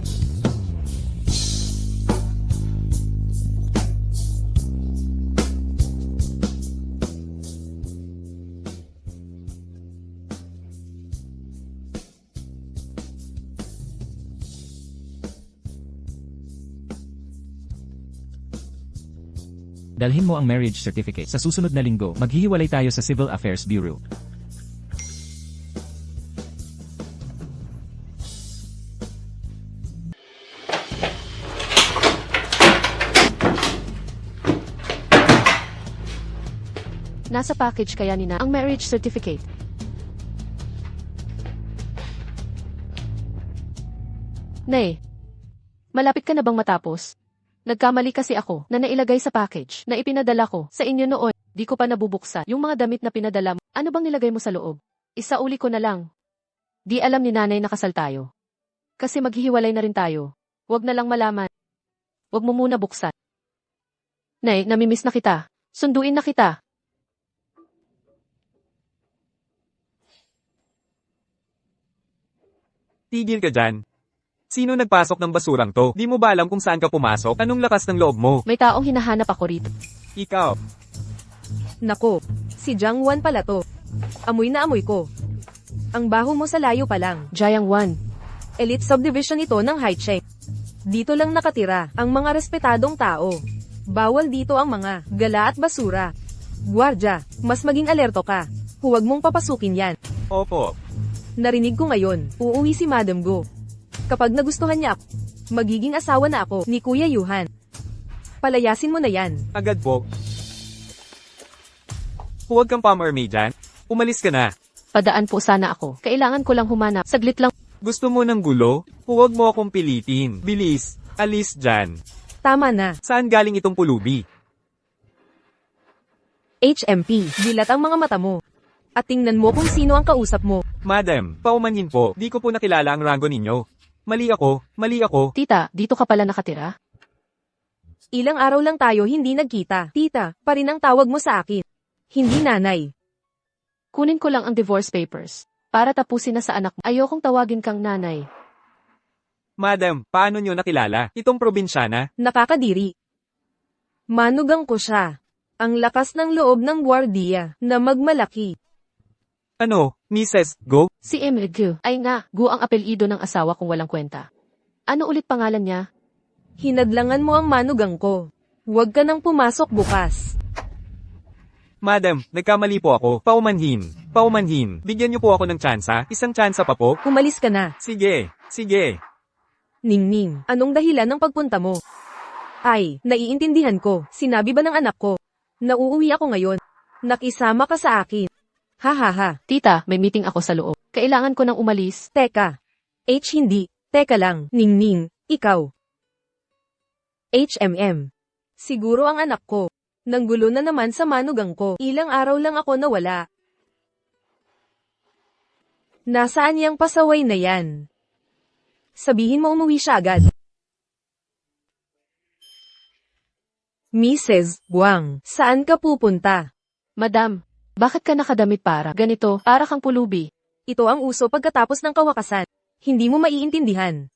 Dalhin mo ang marriage certificate. Sa susunod na linggo, maghihiwalay tayo sa Civil Affairs Bureau. Nasa package kaya ni na ang marriage certificate. Nay, malapit ka na bang matapos? Nagkamali kasi ako na nailagay sa package na ipinadala ko sa inyo noon. Di ko pa nabubuksan yung mga damit na pinadala mo. Ano bang nilagay mo sa loob? Isauli ko na lang. Di alam ni nanay na kasal tayo. Kasi maghihiwalay na rin tayo. Huwag na lang malaman. Huwag mo muna buksan. Nay, namimiss na kita. Sunduin na kita. Tigil ka dyan. Sino nagpasok ng basurang to? Di mo ba alam kung saan ka pumasok? Anong lakas ng loob mo? May taong hinahanap ako rito. Ikaw. Nako, si Jiang Wan pala to. Amoy na amoy ko. Ang baho mo sa layo pa lang. Jiang Wan. Elite subdivision ito ng Haicheng. Dito lang nakatira ang mga respetadong tao. Bawal dito ang mga gala at basura. Guardia, mas maging alerto ka. Huwag mong papasukin yan. Opo. Narinig ko ngayon, uuwi si Madam Go. Kapag nagustuhan niya ako, magiging asawa na ako ni Kuya Yuhan. Palayasin mo na yan. Agad po. Huwag kang pamarmay dyan. Umalis ka na. Padaan po sana ako. Kailangan ko lang humanap. Saglit lang. Gusto mo ng gulo? Huwag mo akong pilitin. Bilis. Alis dyan. Tama na. Saan galing itong pulubi? HMP, dilat ang mga mata mo. At tingnan mo kung sino ang kausap mo. Madam, paumanhin po. Di ko po nakilala ang rango ninyo. Mali ako. Mali ako. Tita, dito ka pala nakatira? Ilang araw lang tayo hindi nagkita. Tita, pa rin ang tawag mo sa akin. Hindi nanay. Kunin ko lang ang divorce papers. Para tapusin na sa anak mo. Ayokong tawagin kang nanay. Madam, paano nyo nakilala? Itong probinsyana? Nakakadiri. Manugang ko siya. Ang lakas ng loob ng gwardiya na magmalaki. Ano, Mrs. Go? Si Emil Gu. Ay nga, Gu ang apelyido ng asawa kung walang kwenta. Ano ulit pangalan niya? Hinadlangan mo ang manugang ko. Huwag ka nang pumasok bukas. Madam, nagkamali po ako. Paumanhin. Paumanhin. Bigyan niyo po ako ng tsansa. Isang tsansa pa po. Umalis ka na. Sige. Sige. Ningning, anong dahilan ng pagpunta mo? Ay, naiintindihan ko. Sinabi ba ng anak ko? Nauuwi ako ngayon. Nakisama ka sa akin. Ha ha ha. Tita, may meeting ako sa loob. Kailangan ko nang umalis. Teka. Hindi. Teka lang. Ningning, ikaw. HMM. Siguro ang anak ko. Nanggulo na naman sa manugang ko. Ilang araw lang ako nawala. Nasaan yang pasaway na yan? Sabihin mo umuwi siya agad. Mrs. Guang, saan ka pupunta? Madam, bakit ka nakadamit para ganito, para kang pulubi? Ito ang uso pagkatapos ng kawakasan. Hindi mo maiintindihan.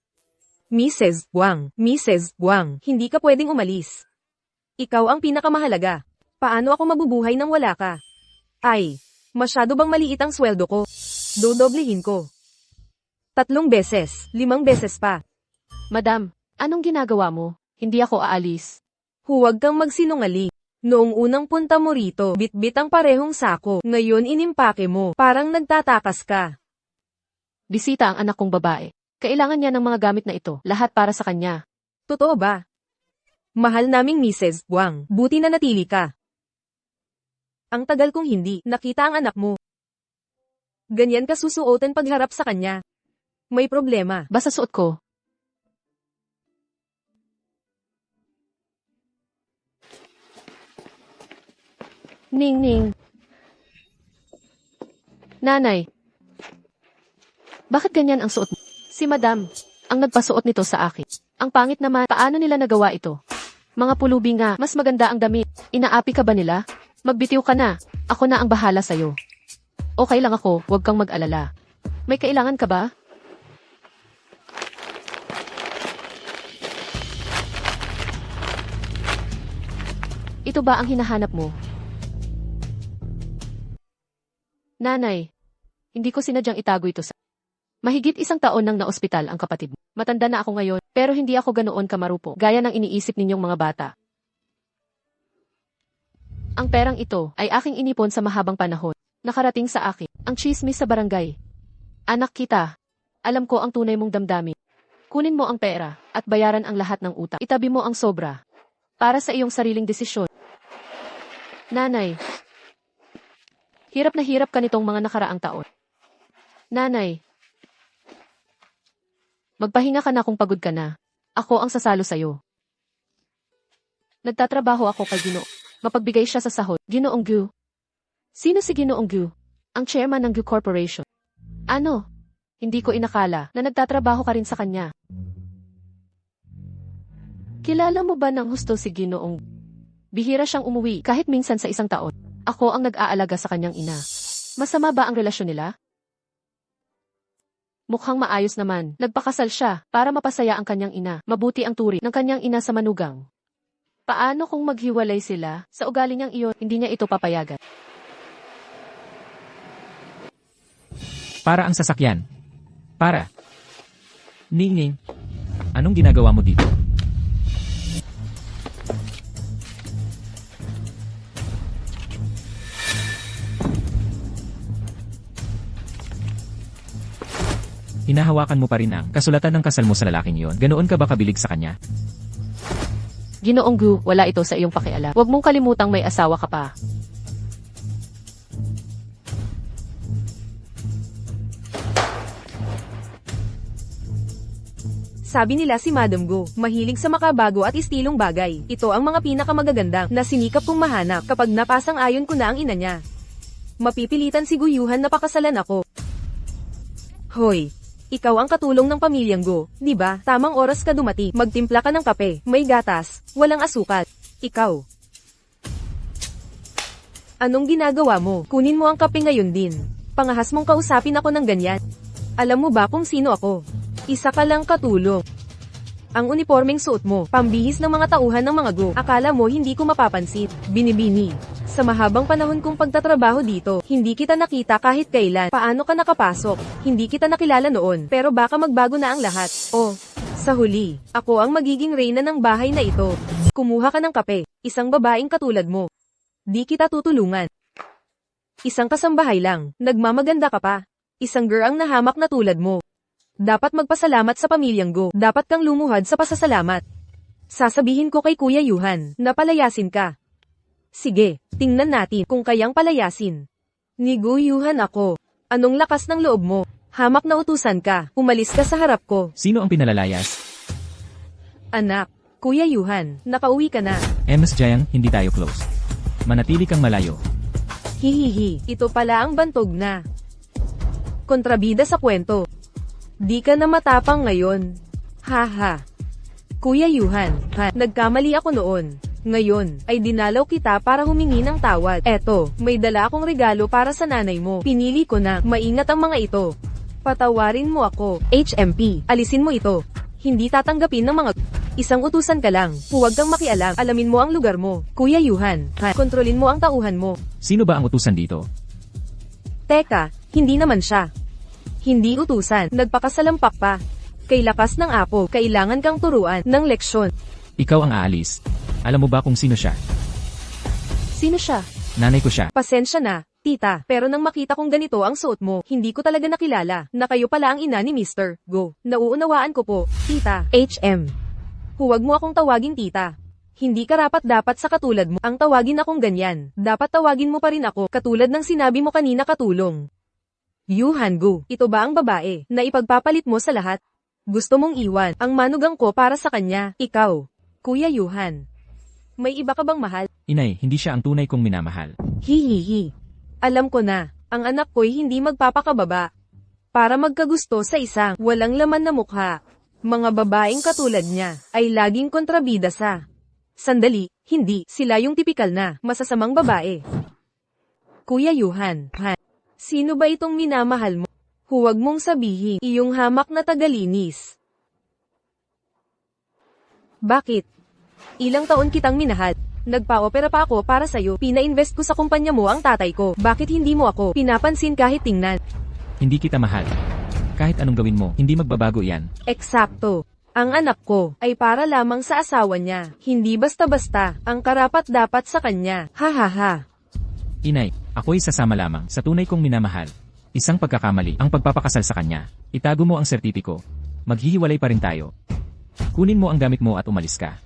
Mrs. Guang, hindi ka pwedeng umalis. Ikaw ang pinakamahalaga. Paano ako mabubuhay nang wala ka? Ay, masyado bang maliit ang sweldo ko? Dodoblihin ko. 3 beses, 5 beses pa. Madam, anong ginagawa mo? Hindi ako aalis. Huwag kang magsinungaling. Noong unang punta mo rito, bitbit ang parehong sako. Ngayon inimpake mo, parang nagtatakas ka. Bisita ang anak kong babae. Kailangan niya ng mga gamit na ito, lahat para sa kanya. Totoo ba? Mahal naming Mrs. Guang, buti na natili ka. Ang tagal kong hindi nakita ang anak mo. Ganyan ka susuotin pagharap sa kanya. May problema. Basta suot ko. Ning. Nanay. Bakit ganyan ang suot mo? Si Madam, ang nagpasuot nito sa akin. Ang pangit naman, paano nila nagawa ito? Mga pulubi nga, mas maganda ang damit. Inaapi ka ba nila? Magbitiw ka na. Ako na ang bahala sa'yo. Okay lang ako, huwag kang mag-alala. May kailangan ka ba? Ito ba ang hinahanap mo? Nanay, hindi ko sinadyang itago ito sa... Mahigit 1 taon nang naospital ang kapatid mo. Matanda na ako ngayon, pero hindi ako ganoon kamarupo, gaya ng iniisip ninyong mga bata. Ang perang ito ay aking inipon sa mahabang panahon. Nakarating sa akin ang tsismis sa barangay. Anak kita, alam ko ang tunay mong damdamin. Kunin mo ang pera at bayaran ang lahat ng utang. Itabi mo ang sobra para sa iyong sariling desisyon. Nanay, hirap na hirap ka nitong mga nakaraang taon. Nanay, magpahinga ka na kung pagod ka na. Ako ang sasalo sa'yo. Nagtatrabaho ako kay Ginoo. Mapagbigay siya sa sahod. Ginoong Gu. Sino si Ginoong Gu? Ang chairman ng Gu Corporation. Ano? Hindi ko inakala na nagtatrabaho ka rin sa kanya. Kilala mo ba ng husto si Ginoong? Bihira siyang umuwi kahit minsan sa isang taon. Ako ang nag-aalaga sa kanyang ina. Masama ba ang relasyon nila? Mukhang maayos naman. Nagpakasal siya para mapasaya ang kanyang ina. Mabuti ang turi ng kanyang ina sa manugang. Paano kung maghiwalay sila? Sa ugali niyang iyon, hindi niya ito papayagan. Para ang sasakyan. Para. Ningning, anong ginagawa mo dito? Hinahawakan mo pa rin ang kasulatan ng kasal mo sa lalaking iyon. Ganoon ka ba kabilig sa kanya? Ginoong Gu, wala ito sa iyong pakialam. Huwag mong kalimutang may asawa ka pa. Sabi nila si Madam Go, mahilig sa makabago at istilong bagay. Ito ang mga pinakamagagandang na sinikap kong mahanap kapag napasang ayon ko na ang ina niya. Mapipilitan si Guyuhan na pakasalan ako. Hoy! Ikaw ang katulong ng pamilyang Go, di ba? Tamang oras ka dumating. Magtimpla ka ng kape, may gatas, walang asukal. Ikaw. Anong ginagawa mo? Kunin mo ang kape ngayon din. Pangahas mong kausapin ako ng ganyan. Alam mo ba kung sino ako? Isa ka lang katulong. Ang uniformeng suot mo, pambihis ng mga tauhan ng mga Go. Akala mo hindi ko mapapansin. Binibini. Sa mahabang panahon kong pagtatrabaho dito, hindi kita nakita kahit kailan. Paano ka nakapasok? Hindi kita nakilala noon, pero baka magbago na ang lahat. Oh, sa huli, ako ang magiging reyna ng bahay na ito. Kumuha ka ng kape, isang babaeng katulad mo. Di kita tutulungan. Isang kasambahay lang, nagmamaganda ka pa. Isang girl ang nahamak na tulad mo. Dapat magpasalamat sa pamilyang Go. Dapat kang lumuhad sa pasasalamat. Sasabihin ko kay Kuya Yuhan, na palayasin ka. Sige, tingnan natin kung kayang palayasin. Ni Guyuhan ako. Anong lakas ng loob mo? Hamak na utusan ka. Umalis ka sa harap ko. Sino ang pinalalayas? Anak, Kuya Yuhan, nakauwi ka na. Ms. Jayang, hindi tayo close. Manatili kang malayo. Hihihi, ito pala ang bantog na. Kontrabida sa kwento. Di ka na matapang ngayon. Haha. Kuya Yuhan, nagkamali ako noon. Ngayon, ay dinalaw kita para humingi ng tawad. Eto, may dala akong regalo para sa nanay mo. Pinili ko na, maingat ang mga ito. Patawarin mo ako. HMP, alisin mo ito. Hindi tatanggapin ng mga... Isang utusan ka lang. Huwag kang makialam. Alamin mo ang lugar mo. Kuya Yuhan, kontrolin mo ang tauhan mo. Sino ba ang utusan dito? Teka, hindi naman siya. Hindi utusan, nagpakasalampak pa. Kay lakas ng apo, kailangan kang turuan ng leksyon. Ikaw ang aalis. Alam mo ba kung sino siya? Sino siya? Nanay ko siya. Pasensya na, tita, pero nang makita kong ganito ang suot mo, hindi ko talaga nakilala na kayo pala ang ina ni Mr. Go. Nauunawaan ko po, tita, HM. Huwag mo akong tawaging tita. Hindi karapat-dapat sa katulad mo ang tawagin akong ganyan. Dapat tawagin mo pa rin ako, katulad ng sinabi mo kanina katulong. Yuhan Go, ito ba ang babae na ipagpapalit mo sa lahat? Gusto mong iwan ang manugang ko para sa kanya, ikaw, Kuya Yuhan. May iba ka bang mahal? Inay, hindi siya ang tunay kong minamahal. Hihihi. Alam ko na, ang anak ko'y hindi magpapakababa. Para magkagusto sa isang walang laman na mukha. Mga babaeng katulad niya ay laging kontrabida sa... Sandali, hindi, sila yung tipikal na masasamang babae. Kuya Yuhan, sino ba itong minamahal mo? Huwag mong sabihin, iyong hamak na tagalinis. Bakit? Ilang taon kitang minahal. Nagpa-opera pa ako para sa'yo. Pina-invest ko sa kumpanya mo ang tatay ko. Bakit hindi mo ako pinapansin kahit tingnan? Hindi kita mahal. Kahit anong gawin mo, hindi magbabago yan. Eksakto. Ang anak ko ay para lamang sa asawa niya, hindi basta-basta ang karapat-dapat sa kanya. Ha ha ha. Inay, ako'y sasama lamang sa tunay kong minamahal. Isang pagkakamali ang pagpapakasal sa kanya. Itago mo ang sertipiko. Maghihiwalay pa rin tayo. Kunin mo ang gamit mo at umalis ka.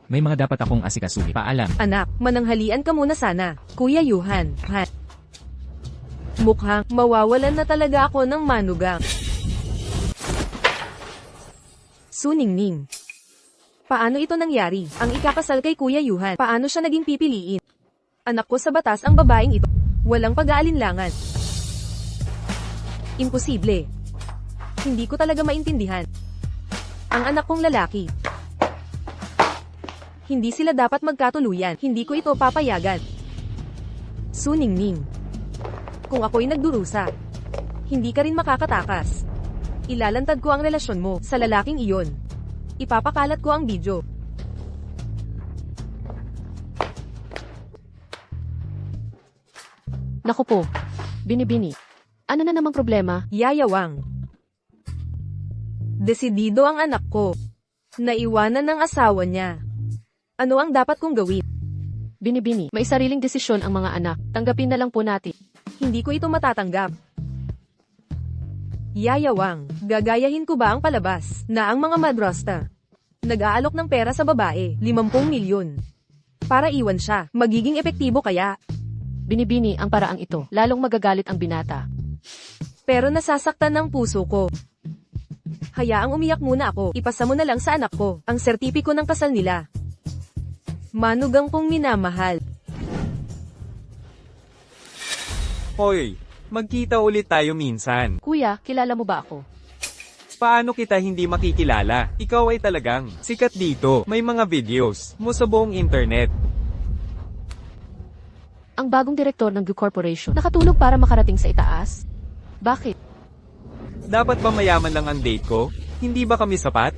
May mga dapat akong asikasuhin. Paalam. Anak, mananghalian ka muna sana. Kuya Yuhan. Ha. Mukhang mawawalan na talaga ako ng manugang. Suningning. Paano ito nangyari? Ang ikakasal kay Kuya Yuhan. Paano siya naging pipiliin? Anak ko sa batas ang babaeng ito. Walang pag-aalinlangan. Imposible. Hindi ko talaga maintindihan. Ang anak kong lalaki. Hindi sila dapat magkatuluyan. Hindi ko ito papayagan. Suningning. Kung ako'y nagdurusa, hindi ka rin makakatakas. Ilalantad ko ang relasyon mo sa lalaking iyon. Ipapakalat ko ang video. Naku po. Binibini. Ano na namang problema? Yayawang. Desidido ang anak ko. Naiwanan ng asawa niya. Ano ang dapat kong gawin? Binibini. May sariling desisyon ang mga anak. Tanggapin na lang po natin. Hindi ko ito matatanggap. Yayawang, gagayahin ko ba ang palabas na ang mga madrasta nag-aalok ng pera sa babae, 50 milyon. Para iwan siya, magiging epektibo kaya? Binibini ang paraang ito. Lalong magagalit ang binata. Pero nasasaktan ng puso ko. Hayaang umiyak muna ako, ipasa mo na lang sa anak ko ang sertipiko ng kasal nila. Manugang kong minamahal. Hoy, magkita ulit tayo minsan. Kuya, kilala mo ba ako? Paano kita hindi makikilala? Ikaw ay talagang sikat dito. May mga videos mo sa buong internet. Ang bagong direktor ng Gu Corporation. Nakatulog para makarating sa itaas? Bakit? Dapat ba mayaman lang ang date ko? Hindi ba kami sapat?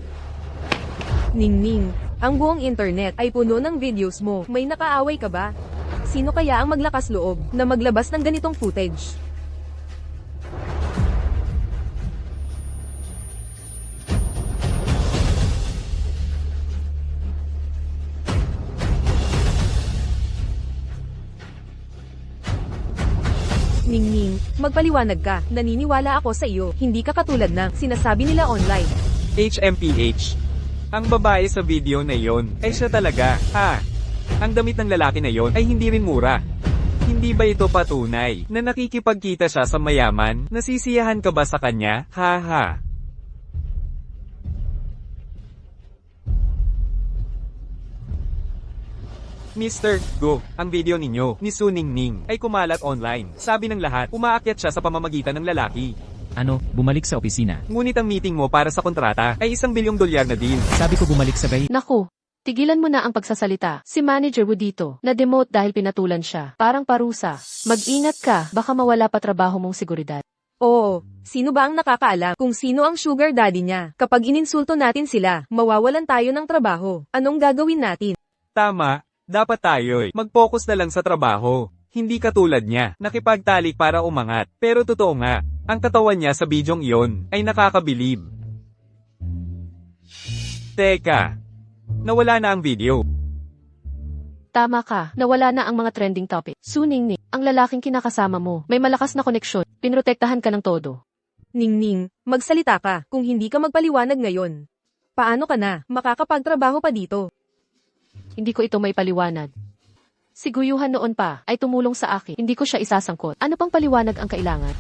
Ningning, ang buong internet ay puno ng videos mo. May nakaaway ka ba? Sino kaya ang maglakas loob na maglabas ng ganitong footage? Ningning, magpaliwanag ka. Naniniwala ako sa iyo. Hindi ka katulad ng sinasabi nila online. HMPH. Ang babae sa video na yon ay siya talaga. Ang damit ng lalaki na yon ay hindi rin mura. Hindi ba ito patunay na nakikipagkita siya sa mayaman? Nasisiyahan ka ba sa kanya? Ha. Mr. Go, ang video ninyo ni Suningning ay kumalat online. Sabi ng lahat, umaakyat siya sa pamamagitan ng lalaki. Ano, bumalik sa opisina. Ngunit ang meeting mo para sa kontrata ay $1 bilyong na deal. Sabi ko bumalik sabay. Naku, tigilan mo na ang pagsasalita. Si Manager Wu dito, na-demote dahil pinatulan siya. Parang parusa. Mag-ingat ka, baka mawala pa trabaho mong seguridad. Oo, sino ba ang nakakaalam kung sino ang sugar daddy niya? Kapag ininsulto natin sila, mawawalan tayo ng trabaho. Anong gagawin natin? Tama, dapat tayo'y mag-focus na lang sa trabaho. Hindi katulad niya, nakipagtalik para umangat. Pero totoo nga, ang katawan niya sa bidyong iyon ay nakakabilib. Teka, nawala na ang video. Tama ka, nawala na ang mga trending topic. Suningning, ang lalaking kinakasama mo, may malakas na koneksyon, pinrotektahan ka ng todo. Ningning, magsalita ka kung hindi ka magpaliwanag ngayon. Paano ka na makakapagtrabaho pa dito? Hindi ko ito may paliwanag. Si Guyuhan noon pa ay tumulong sa akin, hindi ko siya isasangkot. Ano pang paliwanag ang kailangan?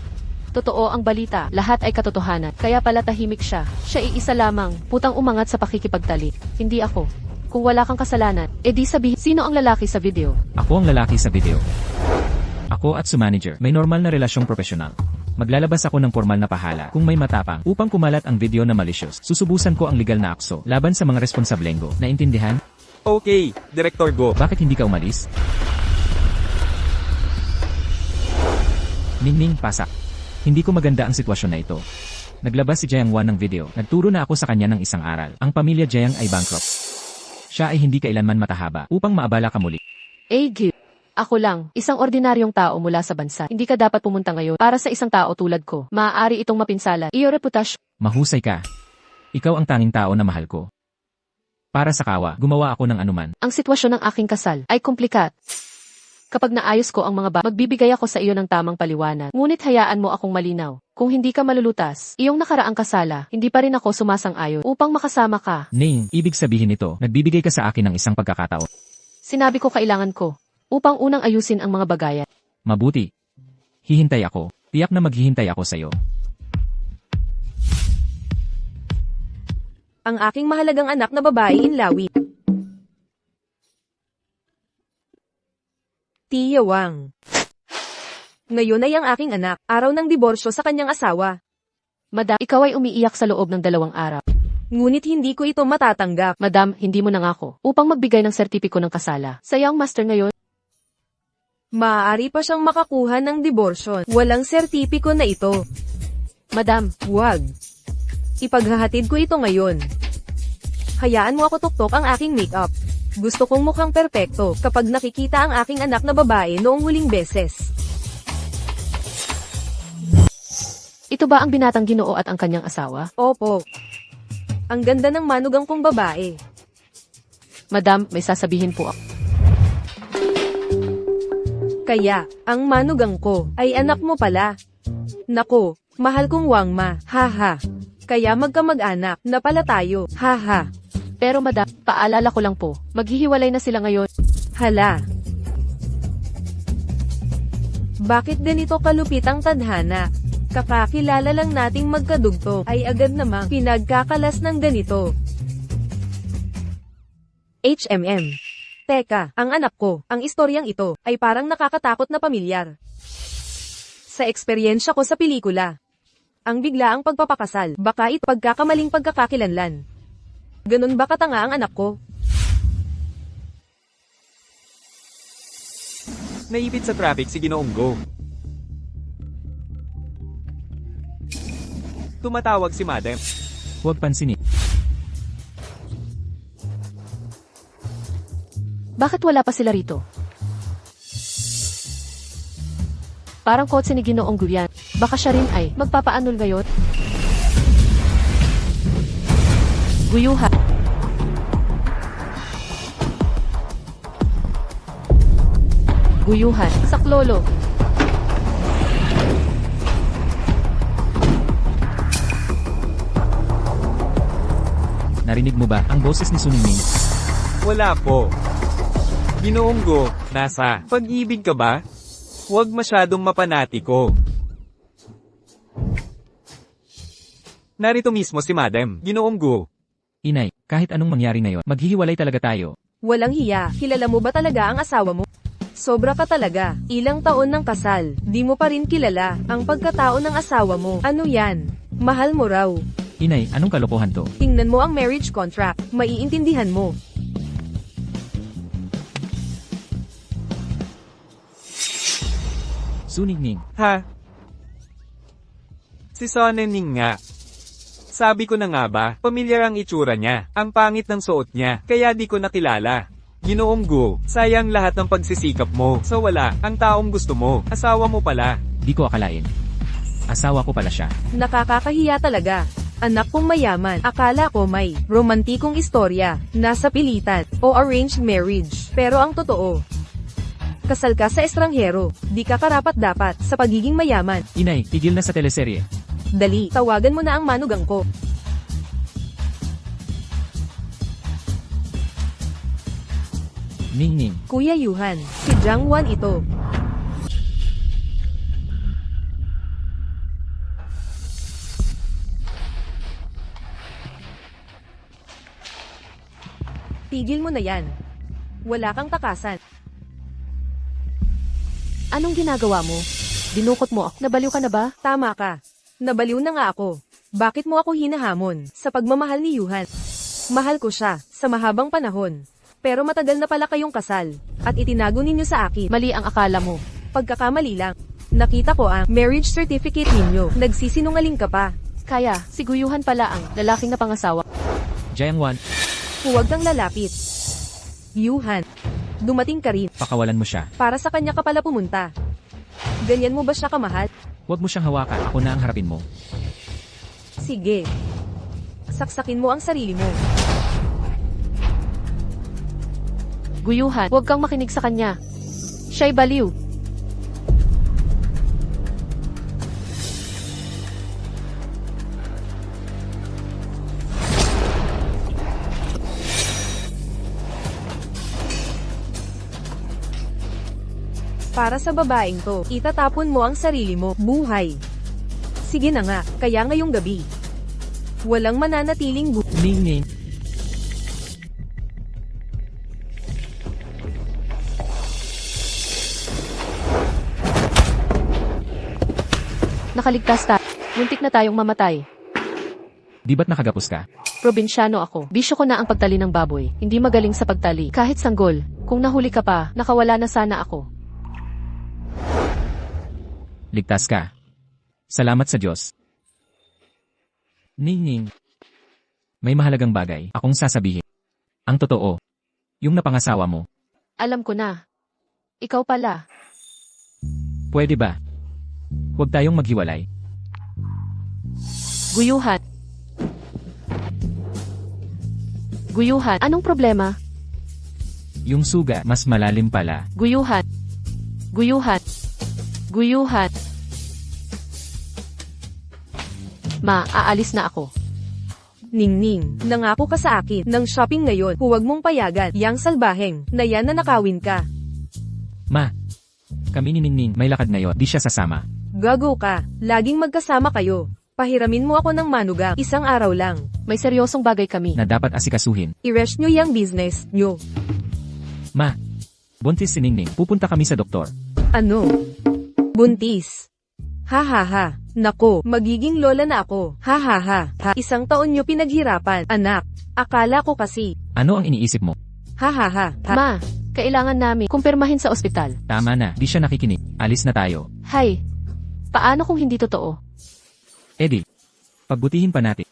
Totoo ang balita, lahat ay katotohanan, kaya pala tahimik siya. Siya iisa lamang, putang umangat sa pakikipagtali. Hindi ako. Kung wala kang kasalanan, edi sabihin, sino ang lalaki sa video? Ako ang lalaki sa video. Ako at su manager, may normal na relasyong profesional. Maglalabas ako ng formal na pahala kung may matapang upang kumalat ang video na malicious. Susubusan ko ang legal na akso laban sa mga responsablenggo. Naintindihan? Okay, Director Go. Bakit hindi ka umalis? Ningning, pasak. Hindi ko maganda ang sitwasyon na ito. Naglabas si Jiang Wan ng video. Nagturo na ako sa kanya ng isang aral. Ang pamilya Jiang ay bankrupt. Siya ay hindi kailanman matahaba upang maabala ka muli. Gu. Ako lang, isang ordinaryong tao mula sa bansa. Hindi ka dapat pumunta ngayon para sa isang tao tulad ko. Maaari itong mapinsala. Iyo reputasyon. Mahusay ka. Ikaw ang tanging tao na mahal ko. Para sa kawa, gumawa ako ng anuman. Ang sitwasyon ng aking kasal ay komplikat. Kapag naayos ko ang mga magbibigay ako sa iyo ng tamang paliwanag. Ngunit hayaan mo akong malinaw. Kung hindi ka malulutas, iyong nakaraang kasala, hindi pa rin ako sumasang-ayon upang makasama ka. Ning, ibig sabihin nito, nagbibigay ka sa akin ng isang pagkakataon. Sinabi ko kailangan ko upang unang ayusin ang mga bagayan. Mabuti. Hihintay ako. Tiyak na maghihintay ako sa'yo. Ang aking mahalagang anak na babae Inlawi. Tia Wang. Ngayon ay ang aking anak, araw ng diborsyo sa kanyang asawa. Madam, ikaw ay umiiyak sa loob ng 2 araw. Ngunit hindi ko ito matatanggap. Madam, hindi mo nangako upang magbigay ng sertipiko ng kasala. Sa young master ngayon, Maaari pa siyang makakuha ng diborsyo. Walang sertipiko na ito. Madam, Huwag. Ipaghahatid ko ito ngayon. Hayaan mo ako tuktok ang aking makeup. Gusto kong mukhang perpekto kapag nakikita ang aking anak na babae noong huling beses. ito ba ang binatang Ginoo at ang kanyang asawa? Opo. Ang ganda ng manugang kong babae. Madam, may sasabihin po ako. Kaya, ang manugang ko ay anak mo pala. Nako, mahal kong Wangma, haha. Kaya magkamag-anak na pala tayo, haha. Pero madam, paalala ko lang po, maghihiwalay na sila ngayon. Hala. Bakit ganito kalupit ang tadhana? Kakakilala lang nating magkadugtong ay agad namang pinagkakalas ng ganito. HMM. Teka, ang anak ko, ang istoryang ito, ay parang nakakatakot na pamilyar. Sa eksperyensya ko sa pelikula, ang biglaang pagpapakasal, baka ito pagkakamaling pagkakakilanlan. Ganun ba katanga ang anak ko? Naipit sa traffic si Ginoong Go. Tumatawag si Madam. Huwag pansinin. Bakit wala pa sila rito? Parang kotse ni Ginoong Guyan. Baka siya rin ay magpapaanol ngayon. Guyuhan. Guyuhan. Saklolo. Narinig mo ba ang boses ni Suningning? Wala po. Ginoong Go, nasa pag-ibig ka ba? Huwag masyadong mapanatiko. Narito mismo si Madam, Ginoong Go. Inay, kahit anong mangyari ngayon, maghihiwalay talaga tayo. Walang hiya, kilala mo ba talaga ang asawa mo? Sobra ka talaga, ilang taon ng kasal, di mo pa rin kilala ang pagkatao ng asawa mo. Ano yan? Mahal mo raw. Inay, anong kalokohan to? Tingnan mo ang marriage contract, maiintindihan mo. Suningning, Ha? Si Sonening nga. Sabi ko na nga ba, pamilyar ang itsura niya, ang pangit ng suot niya, kaya di ko nakilala. Ginoong Go, sayang lahat ng pagsisikap mo, sa wala, ang taong gusto mo, asawa mo pala. di ko akalain. Asawa ko pala siya. Nakakakahiya talaga. Anak kong mayaman, akala ko may romantikong istorya, nasa pilitan, o arranged marriage. Pero ang totoo, kasal ka sa estranghero, di ka karapat-dapat sa pagiging mayaman. Inay, tigil na sa teleserye. Dali, tawagan mo na ang manugang ko. Ningning, Kuya Yuhan, si Jiang Wan ito. Tigil mo na yan. Wala kang takasan. Anong ginagawa mo? Dinukot mo ako. Nabaliw ka na ba? Tama ka. Nabaliw na nga ako. Bakit mo ako hinahamon sa pagmamahal ni Yuhan? Mahal ko siya sa mahabang panahon. Pero matagal na pala kayong kasal at itinago ninyo sa akin. Mali ang akala mo. Pagkakamali lang. Nakita ko ang marriage certificate ninyo. Nagsisinungaling ka pa. Kaya, si Guyuhan pala ang lalaking na pangasawa. Jiangwan, Huwag kang lalapit. Yuhan, dumating ka rin. pakawalan mo siya. Para sa kanya ka pala pumunta. Ganyan mo ba siya kamahal? Huwag mo siyang hawakan, ako na ang harapin mo. Sige. Saksakin mo ang sarili mo. Guyuhan, huwag kang makinig sa kanya. Siya'y baliw. Para sa babaeng to, itatapon mo ang sarili mo, buhay. Sige na nga, kaya ngayong gabi. Walang mananatiling Ning. Nakaligtas tayo. Muntik na tayong mamatay. Di ba't nakagapos ka? Probinsyano ako. Bisyo ko na ang pagtali ng baboy. Hindi magaling sa pagtali. Kahit sanggol. Kung nahuli ka pa, nakawala na sana ako. Ligtas ka. Salamat sa Diyos. Ning. May mahalagang bagay akong sasabihin. Ang totoo. Yung napangasawa mo. Alam ko na. Ikaw pala. Pwede ba? Huwag tayong maghiwalay. Guyuhan. Guyuhan, anong problema? Yung suga mas malalim pala. Guyuhan. Guyuhan. Guyuhan. Ma, aalis na ako. Ningning, nangako ka sa akin ng shopping ngayon. Huwag mong payagan yang salbaheng na yan na nakawin ka. Ma, kami ni Ningning may lakad ngayon, di siya sasama. Gago ka, laging magkasama kayo. Pahiramin mo ako ng manugang, isang araw lang. May seryosong bagay kami. Na dapat asikasuhin. I-rest nyo yung business nyo. Ma, buntis si Ningning, pupunta kami sa doktor. Ano? Buntis. Ha ha ha. Nako, magiging lola na ako. Ha ha ha. Ha. Isang taon nyo pinaghirapan, anak. Akala ko kasi. Ano ang iniisip mo? Ha ha ha. Ha. Ma, kailangan namin kumpirmahin sa ospital. Tama na, di siya nakikinig. Alis na tayo. Hay, paano kung hindi totoo? Eddie, pagbutihin pa natin.